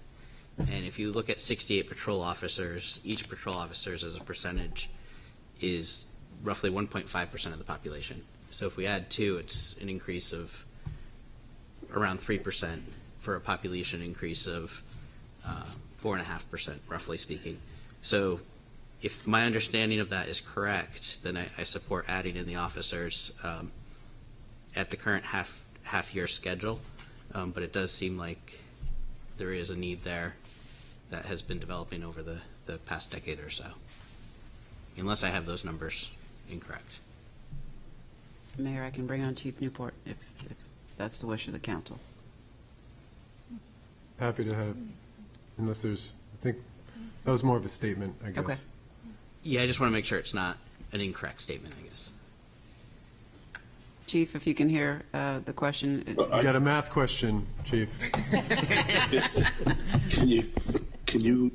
And if you look at 68 patrol officers, each patrol officer as a percentage is roughly 1.5% of the population. So if we add 2, it's an increase of around 3% for a population increase of 4.5%, roughly speaking. So if my understanding of that is correct, then I support adding in the officers at the current half-year schedule. But it does seem like there is a need there that has been developing over the past decade or so, unless I have those numbers incorrect. Mayor, I can bring on Chief Newport if that's the wish of the council. Happy to have, unless there's, I think, that was more of a statement, I guess. Okay. Yeah, I just want to make sure it's not an incorrect statement, I guess. Chief, if you can hear the question. You got a math question, Chief. Can you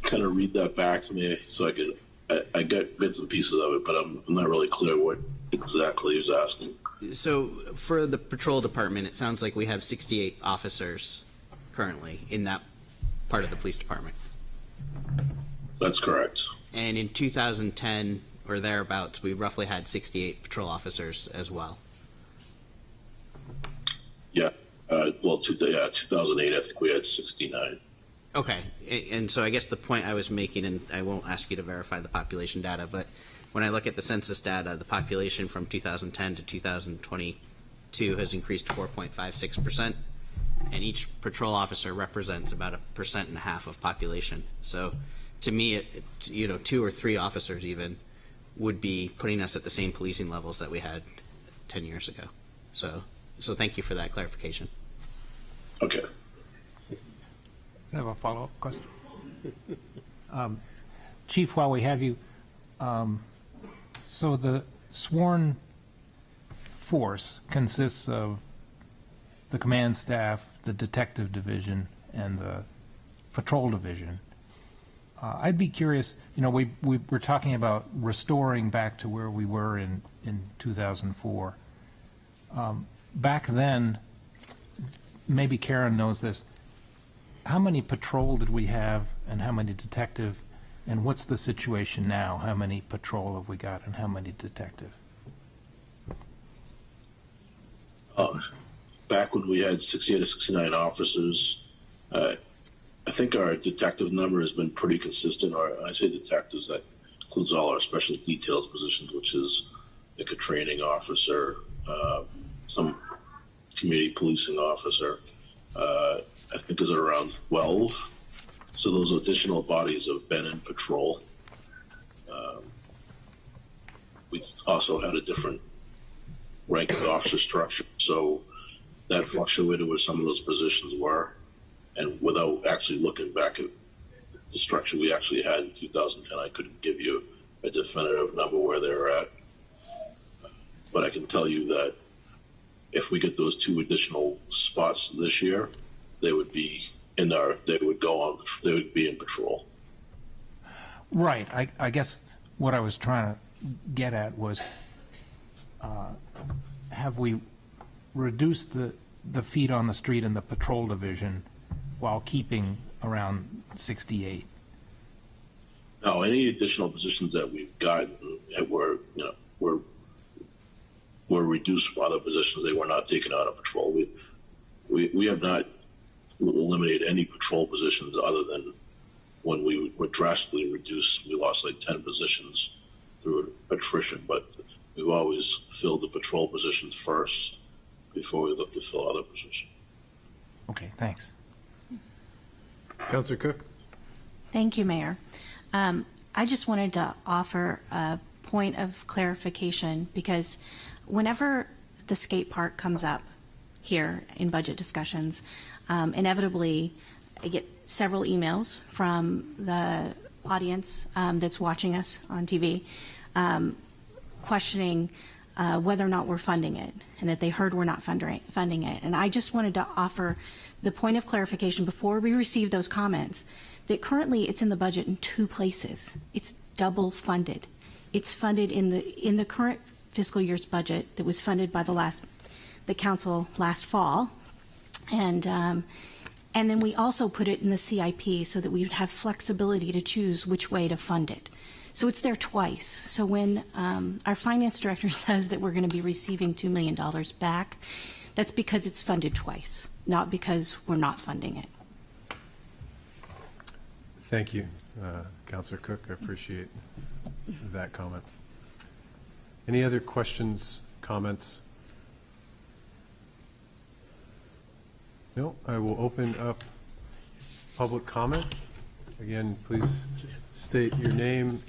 kind of read that back to me so I could, I get bits and pieces of it, but I'm not really clear what exactly he's asking. So for the patrol department, it sounds like we have 68 officers currently in that part of the police department. That's correct. And in 2010 or thereabouts, we roughly had 68 patrol officers as well. Yeah, 2008, I think we had 69. Okay, and so I guess the point I was making, and I won't ask you to verify the population data, but when I look at the census data, the population from 2010 to 2022 has increased 4.56%, and each patrol officer represents about 1.5% of population. So to me, you know, 2 or 3 officers even would be putting us at the same policing levels that we had 10 years ago. So thank you for that clarification. Okay. I have a follow-up question. Chief, while we have you, so the sworn force consists of the command staff, the detective division, and the patrol division. I'd be curious, you know, we were talking about restoring back to where we were in 2004. Back then, maybe Karen knows this, how many patrol did we have and how many detective, and what's the situation now? How many patrol have we got and how many detective? Back when we had 68 or 69 officers, I think our detective number has been pretty consistent. Or I say detectives, that includes all our special details positions, which is like a training officer, some community policing officer. I think is around 12. So those additional bodies have been in patrol. We also had a different rank of officer structure, so that fluctuated where some of those positions were. And without actually looking back at the structure we actually had in 2010, I couldn't give you a definitive number where they're at. But I can tell you that if we get those 2 additional spots this year, they would be they would be in patrol. Right. I guess what I was trying to get at was, have we reduced the feet on the street in the patrol division while keeping around 68? No, any additional positions that we've gotten were reduced from other positions. They were not taken out of patrol. We have not eliminated any patrol positions other than when we were drastically reduced. We lost like 10 positions through attrition, but we've always filled the patrol positions first before we look to fill other positions. Okay, thanks. Councillor Cook? Thank you, Mayor. I just wanted to offer a point of clarification because whenever the skate park comes up here in budget discussions, inevitably I get several emails from the audience that's watching us on TV questioning whether or not we're funding it and that they heard we're not funding it. And I just wanted to offer the point of clarification before we receive those comments that currently it's in the budget in 2 places. It's double funded. It's funded in the current fiscal year's budget that was funded by the council last fall, and then we also put it in the CIP so that we would have flexibility to choose which way to fund it. So it's there twice. So when our finance director says that we're going to be receiving $2 million back, that's because it's funded twice, not because we're not funding it. Thank you, Councillor Cook. I appreciate that comment. Any other questions, comments? No, I will open up public comment. Again, please state your name,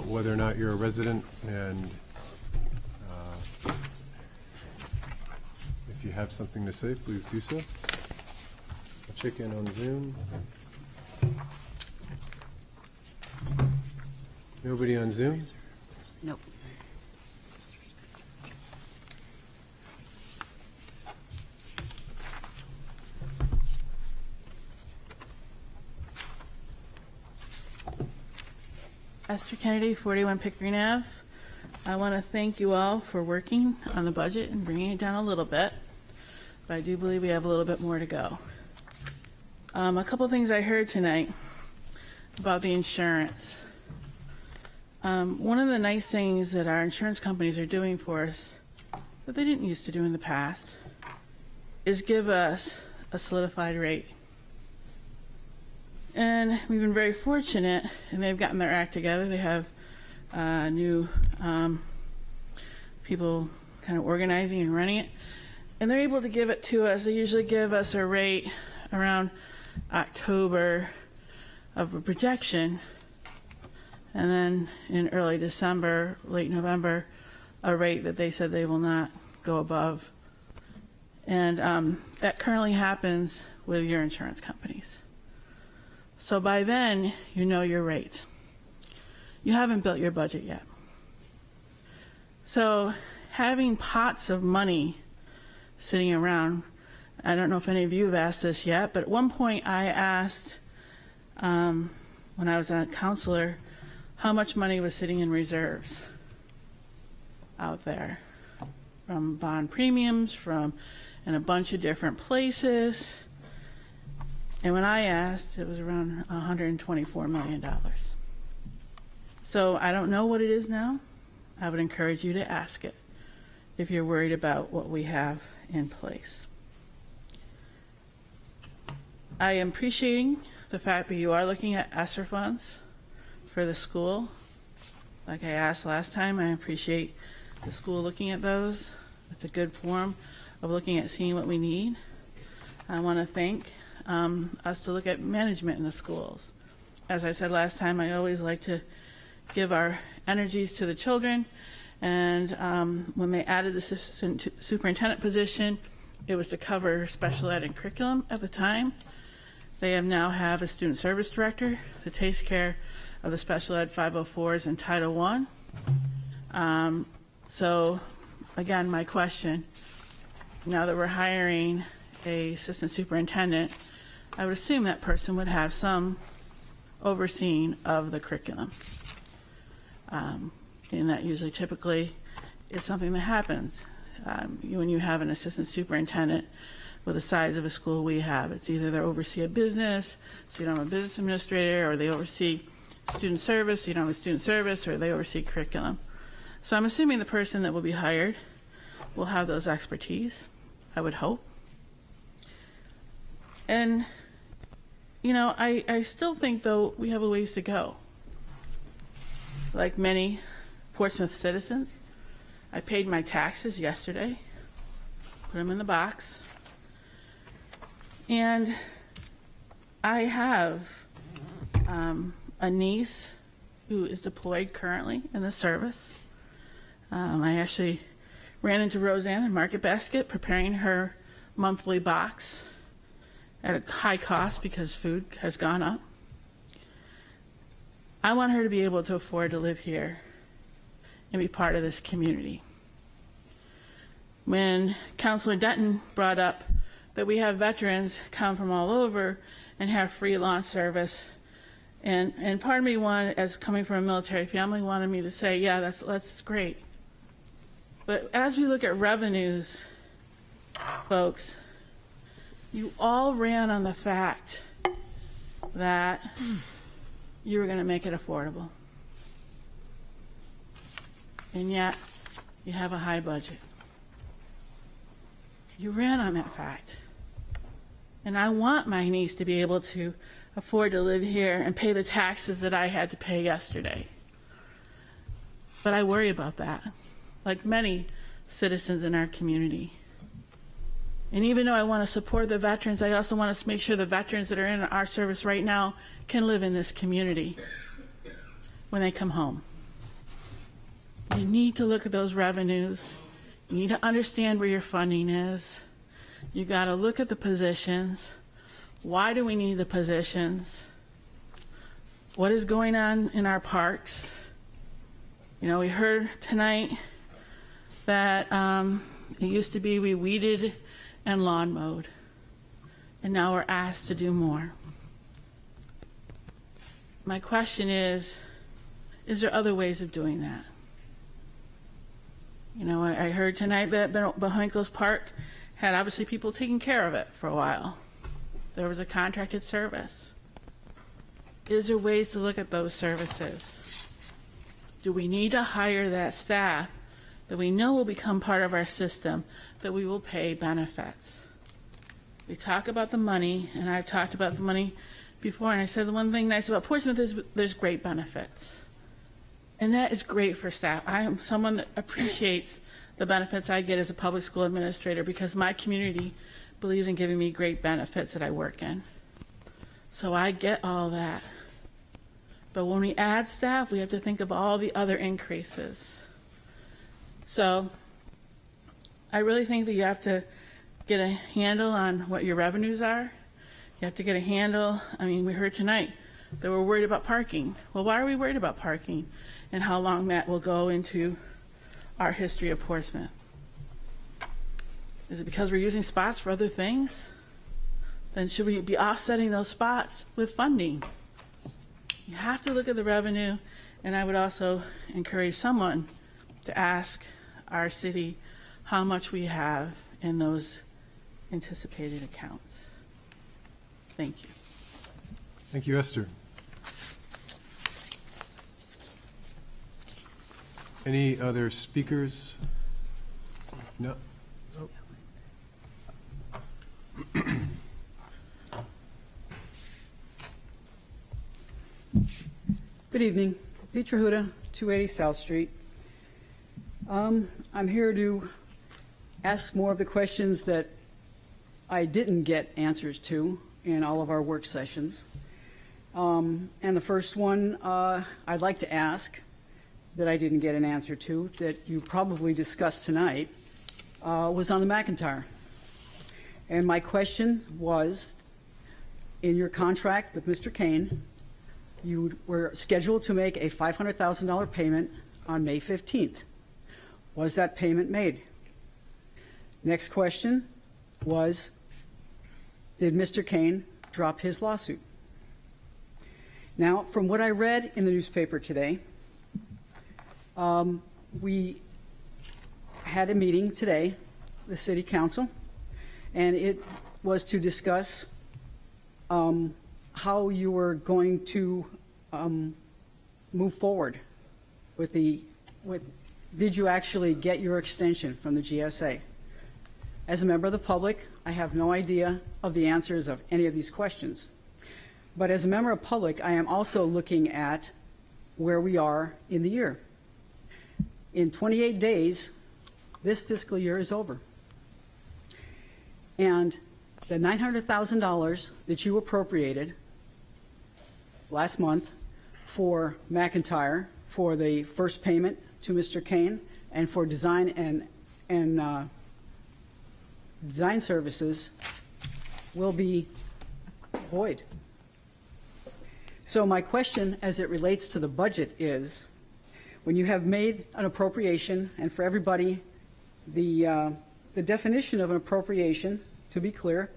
whether or not you're a resident, and if you have something to say, please do so. I'll check in on Zoom. Nobody on Zoom? Nope. Esther Kennedy, 41 Pickering Ave. I want to thank you all for working on the budget and bringing it down a little bit, but I do believe we have a little bit more to go. A couple of things I heard tonight about the insurance. One of the nice things that our insurance companies are doing for us that they didn't used to do in the past is give us a solidified rate. And we've been very fortunate, and they've gotten their act together. They have new people kind of organizing and running it. And they're able to give it to us. They usually give us a rate around October of a projection. And then in early December, late November, a rate that they said they will not go above. And that currently happens with your insurance companies. So by then, you know your rates. You haven't built your budget yet. So having pots of money sitting around, I don't know if any of you have asked this yet, but at one point I asked, when I was a counselor, how much money was sitting in reserves out there from bond premiums, from in a bunch of different places. And when I asked, it was around $124 million. So I don't know what it is now. I would encourage you to ask it if you're worried about what we have in place. I am appreciating the fact that you are looking at ESSER funds for the school. Like I asked last time, I appreciate the school looking at those. It's a good form of looking at seeing what we need. I want to thank us to look at management in the schools. As I said last time, I always like to give our energies to the children. And when they added the assistant superintendent position, it was to cover special ed and curriculum at the time. They now have a student service director that takes care of the special ed 504s and Title I. So again, my question, now that we're hiring a assistant superintendent, I would assume that person would have some overseeing of the curriculum. And that usually typically is something that happens. When you have an assistant superintendent with the size of a school we have, it's either they oversee a business, so you don't have a business administrator, or they oversee student service, so you don't have a student service, or they oversee curriculum. So I'm assuming the person that will be hired will have those expertise, I would hope. And, you know, I still think, though, we have a ways to go. Like many Portsmouth citizens, I paid my taxes yesterday, put them in the box, and I have a niece who is deployed currently in the service. I actually ran into Roseanne in Market Basket preparing her monthly box at a high cost because food has gone up. I want her to be able to afford to live here and be part of this community. When Councilor Denton brought up that we have veterans come from all over and have free launch service, and part of me wanted, as coming from a military family, wanted me to say, yeah, that's great. But as we look at revenues, folks, you all ran on the fact that you were going to make it affordable. And yet, you have a high budget. You ran on that fact. And I want my niece to be able to afford to live here and pay the taxes that I had to pay yesterday. But I worry about that, like many citizens in our community. And even though I want to support the veterans, I also want to make sure the veterans that are in our service right now can live in this community when they come home. You need to look at those revenues. You need to understand where your funding is. You got to look at the positions. Why do we need the positions? What is going on in our parks? You know, we heard tonight that it used to be we weeded and lawn mowed, and now we're asked to do more. My question is there other ways of doing that? You know, I heard tonight that Bohenkos Park had obviously people taking care of it for a while. There was a contracted service. Is there ways to look at those services? Do we need to hire that staff that we know will become part of our system, that we will pay benefits? We talk about the money, and I've talked about the money before, and I said the one thing nice about Portsmouth is there's great benefits. And that is great for staff. I am someone that appreciates the benefits I get as a public school administrator because my community believes in giving me great benefits that I work in. So I get all that. But when we add staff, we have to think of all the other increases. So I really think that you have to get a handle on what your revenues are. You have to get a handle. I mean, we heard tonight that we're worried about parking. Well, why are we worried about parking and how long that will go into our history of Portsmouth? Is it because we're using spots for other things? Then should we be offsetting those spots with funding? You have to look at the revenue, and I would also encourage someone to ask our city how much we have in those anticipated accounts. Thank you. Thank you, Esther. Any other speakers? No? Oh. Good evening. Petra Huda, 280 South Street. I'm here to ask more of the questions that I didn't get answers to in all of our work sessions. And the first one I'd like to ask that I didn't get an answer to, that you probably discussed tonight, was on the McIntyre. And my question was, in your contract with Mr. Kane, you were scheduled to make a $500,000 payment on May 15th. Was that payment made? Next question was, did Mr. Kane drop his lawsuit? Now, from what I read in the newspaper today, we had a meeting today, the City Council, and it was to discuss how you were going to move forward with did you actually get your extension from the GSA? As a member of the public, I have no idea of the answers of any of these questions. But as a member of public, I am also looking at where we are in the year. In 28 days, this fiscal year is over. And the $900,000 that you appropriated last month for McIntyre, for the first payment to Mr. Kane, and for design and design services will be void. So my question as it relates to the budget is, when you have made an appropriation, and for everybody, the definition of an appropriation, to be clear,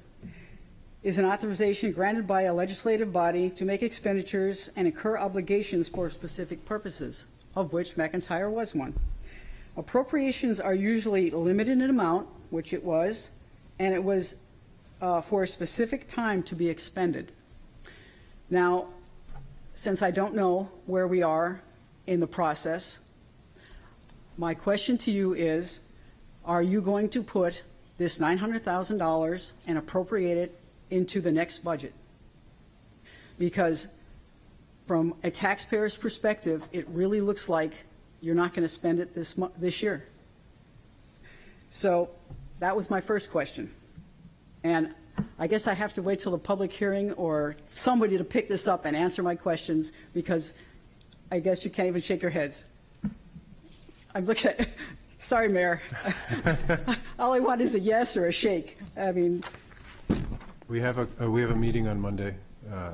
is an authorization granted by a legislative body to make expenditures and incur obligations for specific purposes, of which McIntyre was one. Appropriations are usually limited in amount, which it was, and it was for a specific time to be expended. Now, since I don't know where we are in the process, my question to you is, are you going to put this $900,000 and appropriate it into the next budget? Because from a taxpayer's perspective, it really looks like you're not going to spend it this year. So that was my first question. And I guess I have to wait till the public hearing or somebody to pick this up and answer my questions, because I guess you can't even shake your heads. I'm looking at, sorry, Mayor. All I want is a yes or a shake. I mean. We have a meeting on Monday,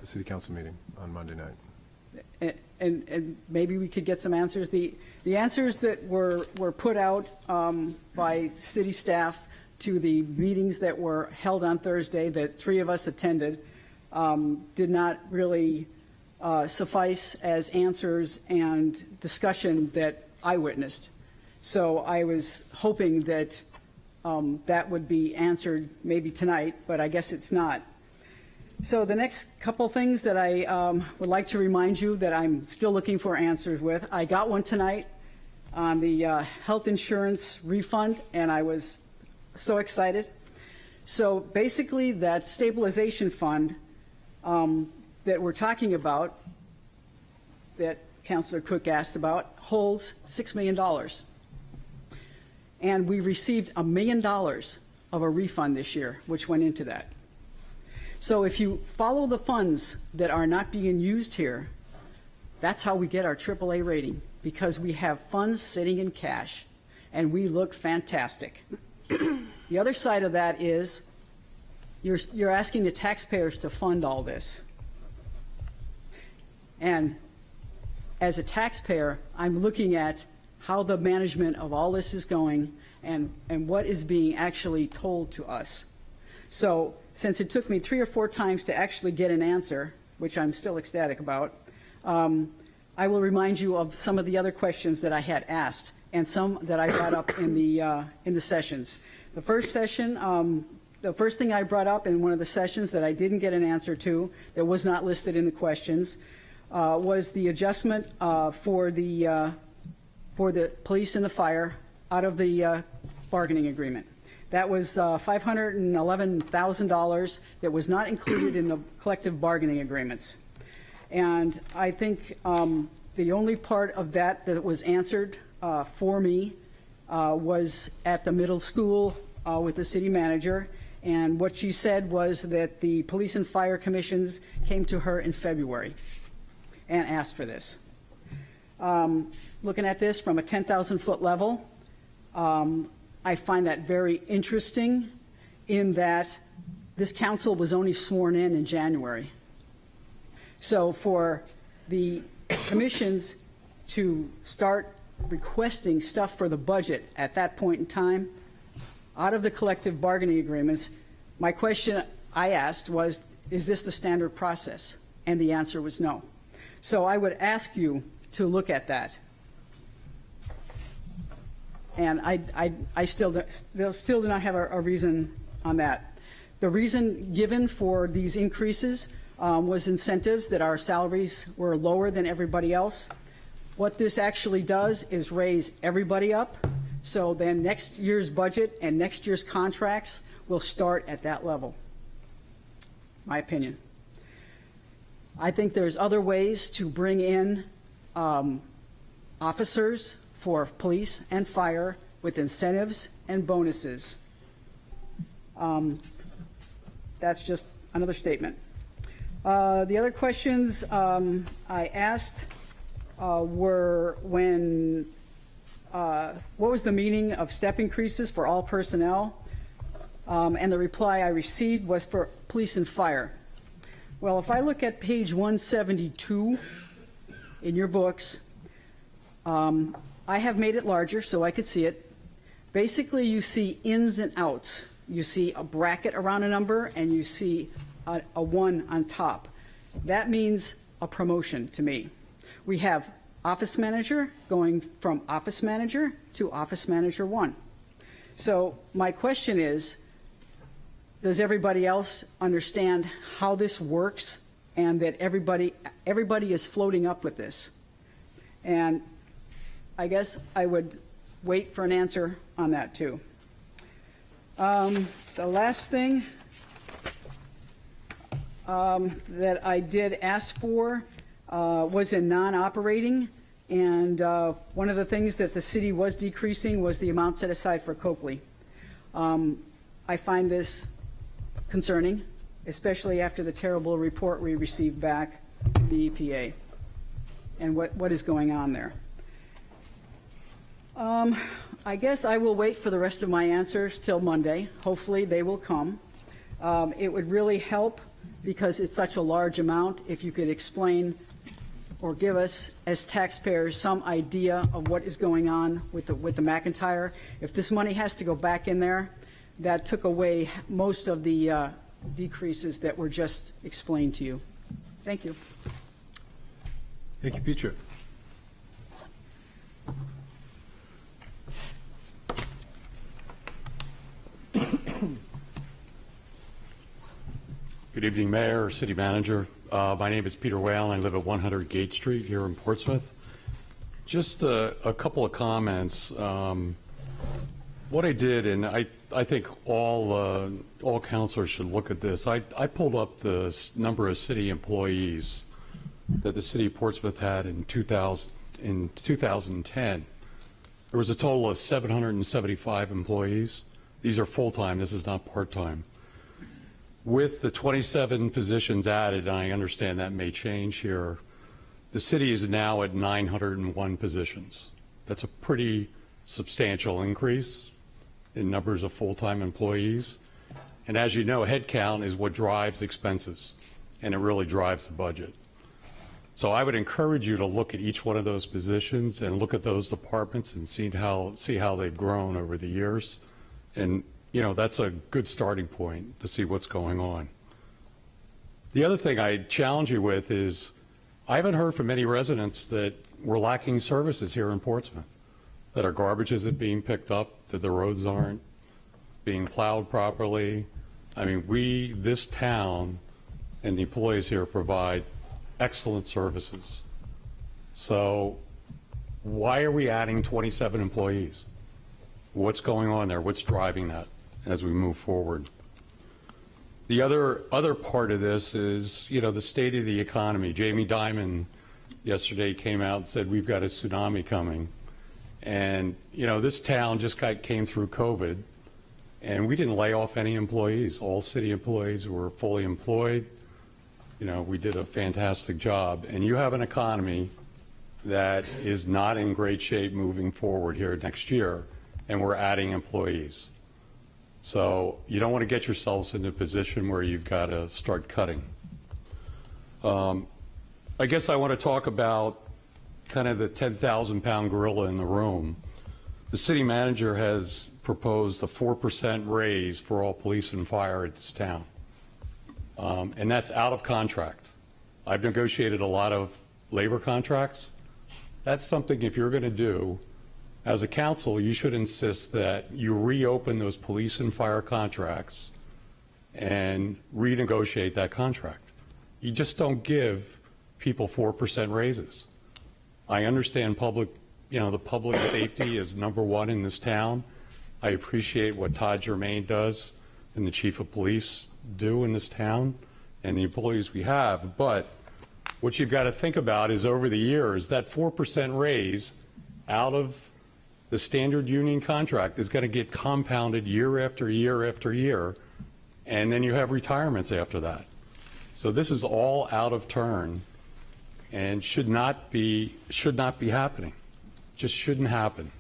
City Council meeting on Monday night. And maybe we could get some answers. The answers that were put out by city staff to the meetings that were held on Thursday that three of us attended did not really suffice as answers and discussion that I witnessed. So I was hoping that that would be answered maybe tonight, but I guess it's not. So the next couple things that I would like to remind you that I'm still looking for answers with. I got one tonight on the health insurance refund, and I was so excited. So basically, that stabilization fund that we're talking about, that Councilor Cook asked about, holds $6 million. And we received $1 million of a refund this year, which went into that. So if you follow the funds that are not being used here, that's how we get our AAA rating, because we have funds sitting in cash, and we look fantastic. The other side of that is you're asking the taxpayers to fund all this. And as a taxpayer, I'm looking at how the management of all this is going and what is being actually told to us. So since it took me 3 or 4 times to actually get an answer, which I'm still ecstatic about, I will remind you of some of the other questions that I had asked and some that I brought up in the sessions. The first session, the first thing I brought up in one of the sessions that I didn't get an answer to, that was not listed in the questions, was the adjustment for the police and the fire out of the bargaining agreement. That was $511,000 that was not included in the collective bargaining agreements. And I think the only part of that that was answered for me was at the middle school with the city manager. And what she said was that the police and fire commissions came to her in February and asked for this. Looking at this from a 10,000-foot level, I find that very interesting in that this council was only sworn in January. So for the commissions to start requesting stuff for the budget at that point in time, out of the collective bargaining agreements, my question I asked was, is this the standard process? And the answer was no. So I would ask you to look at that. And I still do not have a reason on that. The reason given for these increases was incentives, that our salaries were lower than everybody else. What this actually does is raise everybody up, so then next year's budget and next year's contracts will start at that level. My opinion. I think there's other ways to bring in officers for police and fire with incentives and bonuses. That's just another statement. The other questions I asked were what was the meaning of step increases for all personnel? And the reply I received was for police and fire. Well, if I look at page 172 in your books, I have made it larger so I could see it. Basically, you see ins and outs. You see a bracket around a number, and you see a 1 on top. That means a promotion to me. We have office manager going from office manager to office manager 1. So my question is, does everybody else understand how this works and that everybody is floating up with this? And I guess I would wait for an answer on that too. The last thing that I did ask for was in non-operating, and one of the things that the city was decreasing was the amount set aside for Copley. I find this concerning, especially after the terrible report we received back from the EPA and what is going on there. I guess I will wait for the rest of my answers till Monday. Hopefully they will come. It would really help, because it's such a large amount, if you could explain or give us as taxpayers some idea of what is going on with the McIntyre. If this money has to go back in there, that took away most of the decreases that were just explained to you. Thank you. Thank you, Petra. Good evening, Mayor, City Manager. My name is Peter Whale, and I live at 100 Gate Street here in Portsmouth. Just a couple of comments. What I did, and I think all counselors should look at this, I pulled up the number of city employees that the city of Portsmouth had in 2010. There was a total of 775 employees. These are full-time, this is not part-time. With the 27 positions added, and I understand that may change here, the city is now at 901 positions. That's a pretty substantial increase in numbers of full-time employees. And as you know, headcount is what drives expenses, and it really drives the budget. So I would encourage you to look at each one of those positions and look at those departments and see how they've grown over the years. And, you know, that's a good starting point to see what's going on. The other thing I challenge you with is I haven't heard from any residents that we're lacking services here in Portsmouth, that our garbage isn't being picked up, that the roads aren't being plowed properly. I mean, this town and the employees here provide excellent services. So why are we adding 27 employees? What's going on there? What's driving that as we move forward? The other part of this is, you know, the state of the economy. Jamie Dimon yesterday came out and said we've got a tsunami coming. And, you know, this town just came through COVID, and we didn't lay off any employees. All city employees were fully employed. You know, we did a fantastic job. And you have an economy that is not in great shape moving forward here next year, and we're adding employees. So you don't want to get yourselves into a position where you've got to start cutting. I guess I want to talk about kind of the 10,000-pound gorilla in the room. The city manager has proposed a 4% raise for all police and fire at this town. And that's out of contract. I've negotiated a lot of labor contracts. That's something, if you're going to do, as a council, you should insist that you reopen those police and fire contracts and renegotiate that contract. You just don't give people 4% raises. I understand the public safety is number one in this town. I appreciate what Todd Germain does and the chief of police do in this town and the employees we have. But what you've got to think about is over the years, that 4% raise out of the standard union contract is going to get compounded year after year after year, and then you have retirements after that. So this is all out of turn and should not be happening. Just shouldn't happen.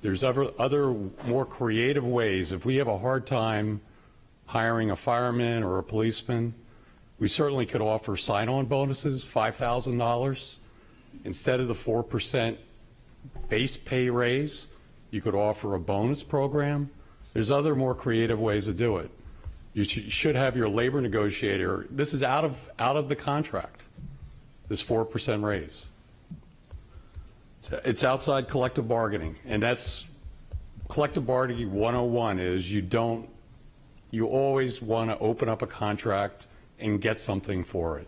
There's other more creative ways. If we have a hard time hiring a fireman or a policeman, we certainly could offer sign-on bonuses, $5,000. Instead of the 4% base pay raise, you could offer a bonus program. There's other more creative ways to do it. You should have your labor negotiator. This is out of the contract, this 4% raise. It's outside collective bargaining, and that's collective bargaining 101 is you always want to open up a contract and get something for it.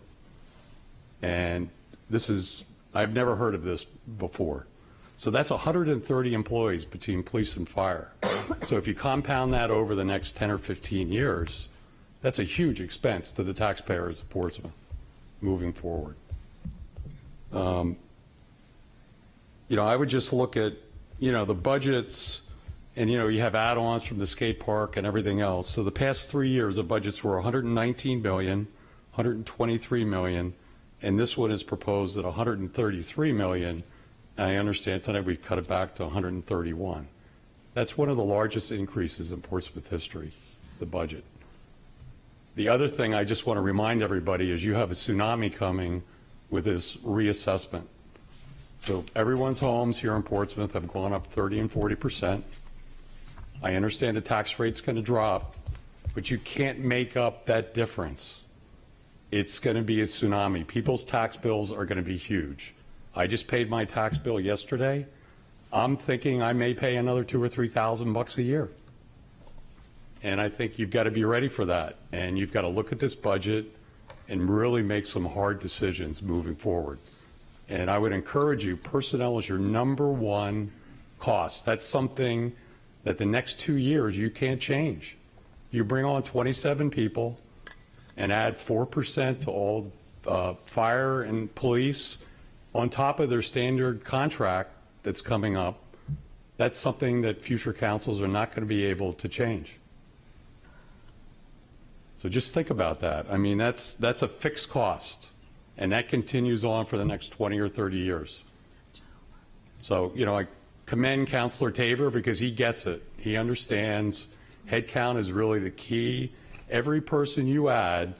And I've never heard of this before. So that's 130 employees between police and fire. So if you compound that over the next 10 or 15 years, that's a huge expense to the taxpayers of Portsmouth moving forward. I would just look at, the budgets, and, you have add-ons from the skate park and everything else. So the past 3 years, the budgets were $119 million, $123 million, and this one is proposed at $133 million. And I understand tonight we cut it back to 131. That's one of the largest increases in Portsmouth history, the budget. The other thing I just want to remind everybody is you have a tsunami coming with this reassessment. So everyone's homes here in Portsmouth have gone up 30 and 40%. I understand the tax rate's going to drop, but you can't make up that difference. It's going to be a tsunami. People's tax bills are going to be huge. I just paid my tax bill yesterday. I'm thinking I may pay another $2,000 or $3,000 a year. And I think you've got to be ready for that. And you've got to look at this budget and really make some hard decisions moving forward. And I would encourage you, personnel is your number one cost. That's something that the next 2 years you can't change. You bring on 27 people and add 4% to all fire and police on top of their standard contract that's coming up. That's something that future councils are not going to be able to change. So just think about that. I mean, that's a fixed cost, and that continues on for the next 20 or 30 years. So, you know, I commend Councilor Tabor because he gets it. He understands headcount is really the key. Every person you add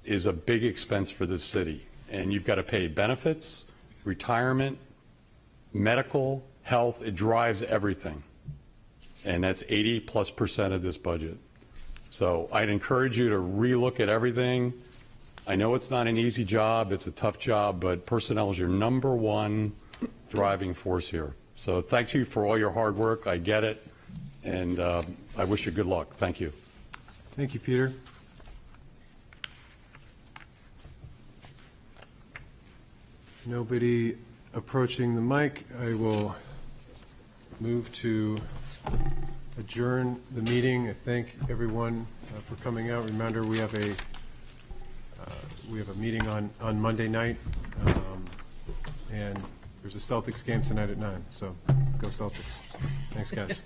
is a big expense for this city, and you've got to pay benefits, retirement, medical, health. It drives everything, and that's 80+% of this budget. So I'd encourage you to relook at everything. I know it's not an easy job, it's a tough job, but personnel is your number one driving force here. So thank you for all your hard work. I get it, and I wish you good luck. Thank you. Thank you, Peter. Nobody approaching the mic. I will move to adjourn the meeting. I thank everyone for coming out. Remember, we have a meeting on Monday night, and there's a Celtics game tonight at 9. So go Celtics. Thanks, guys.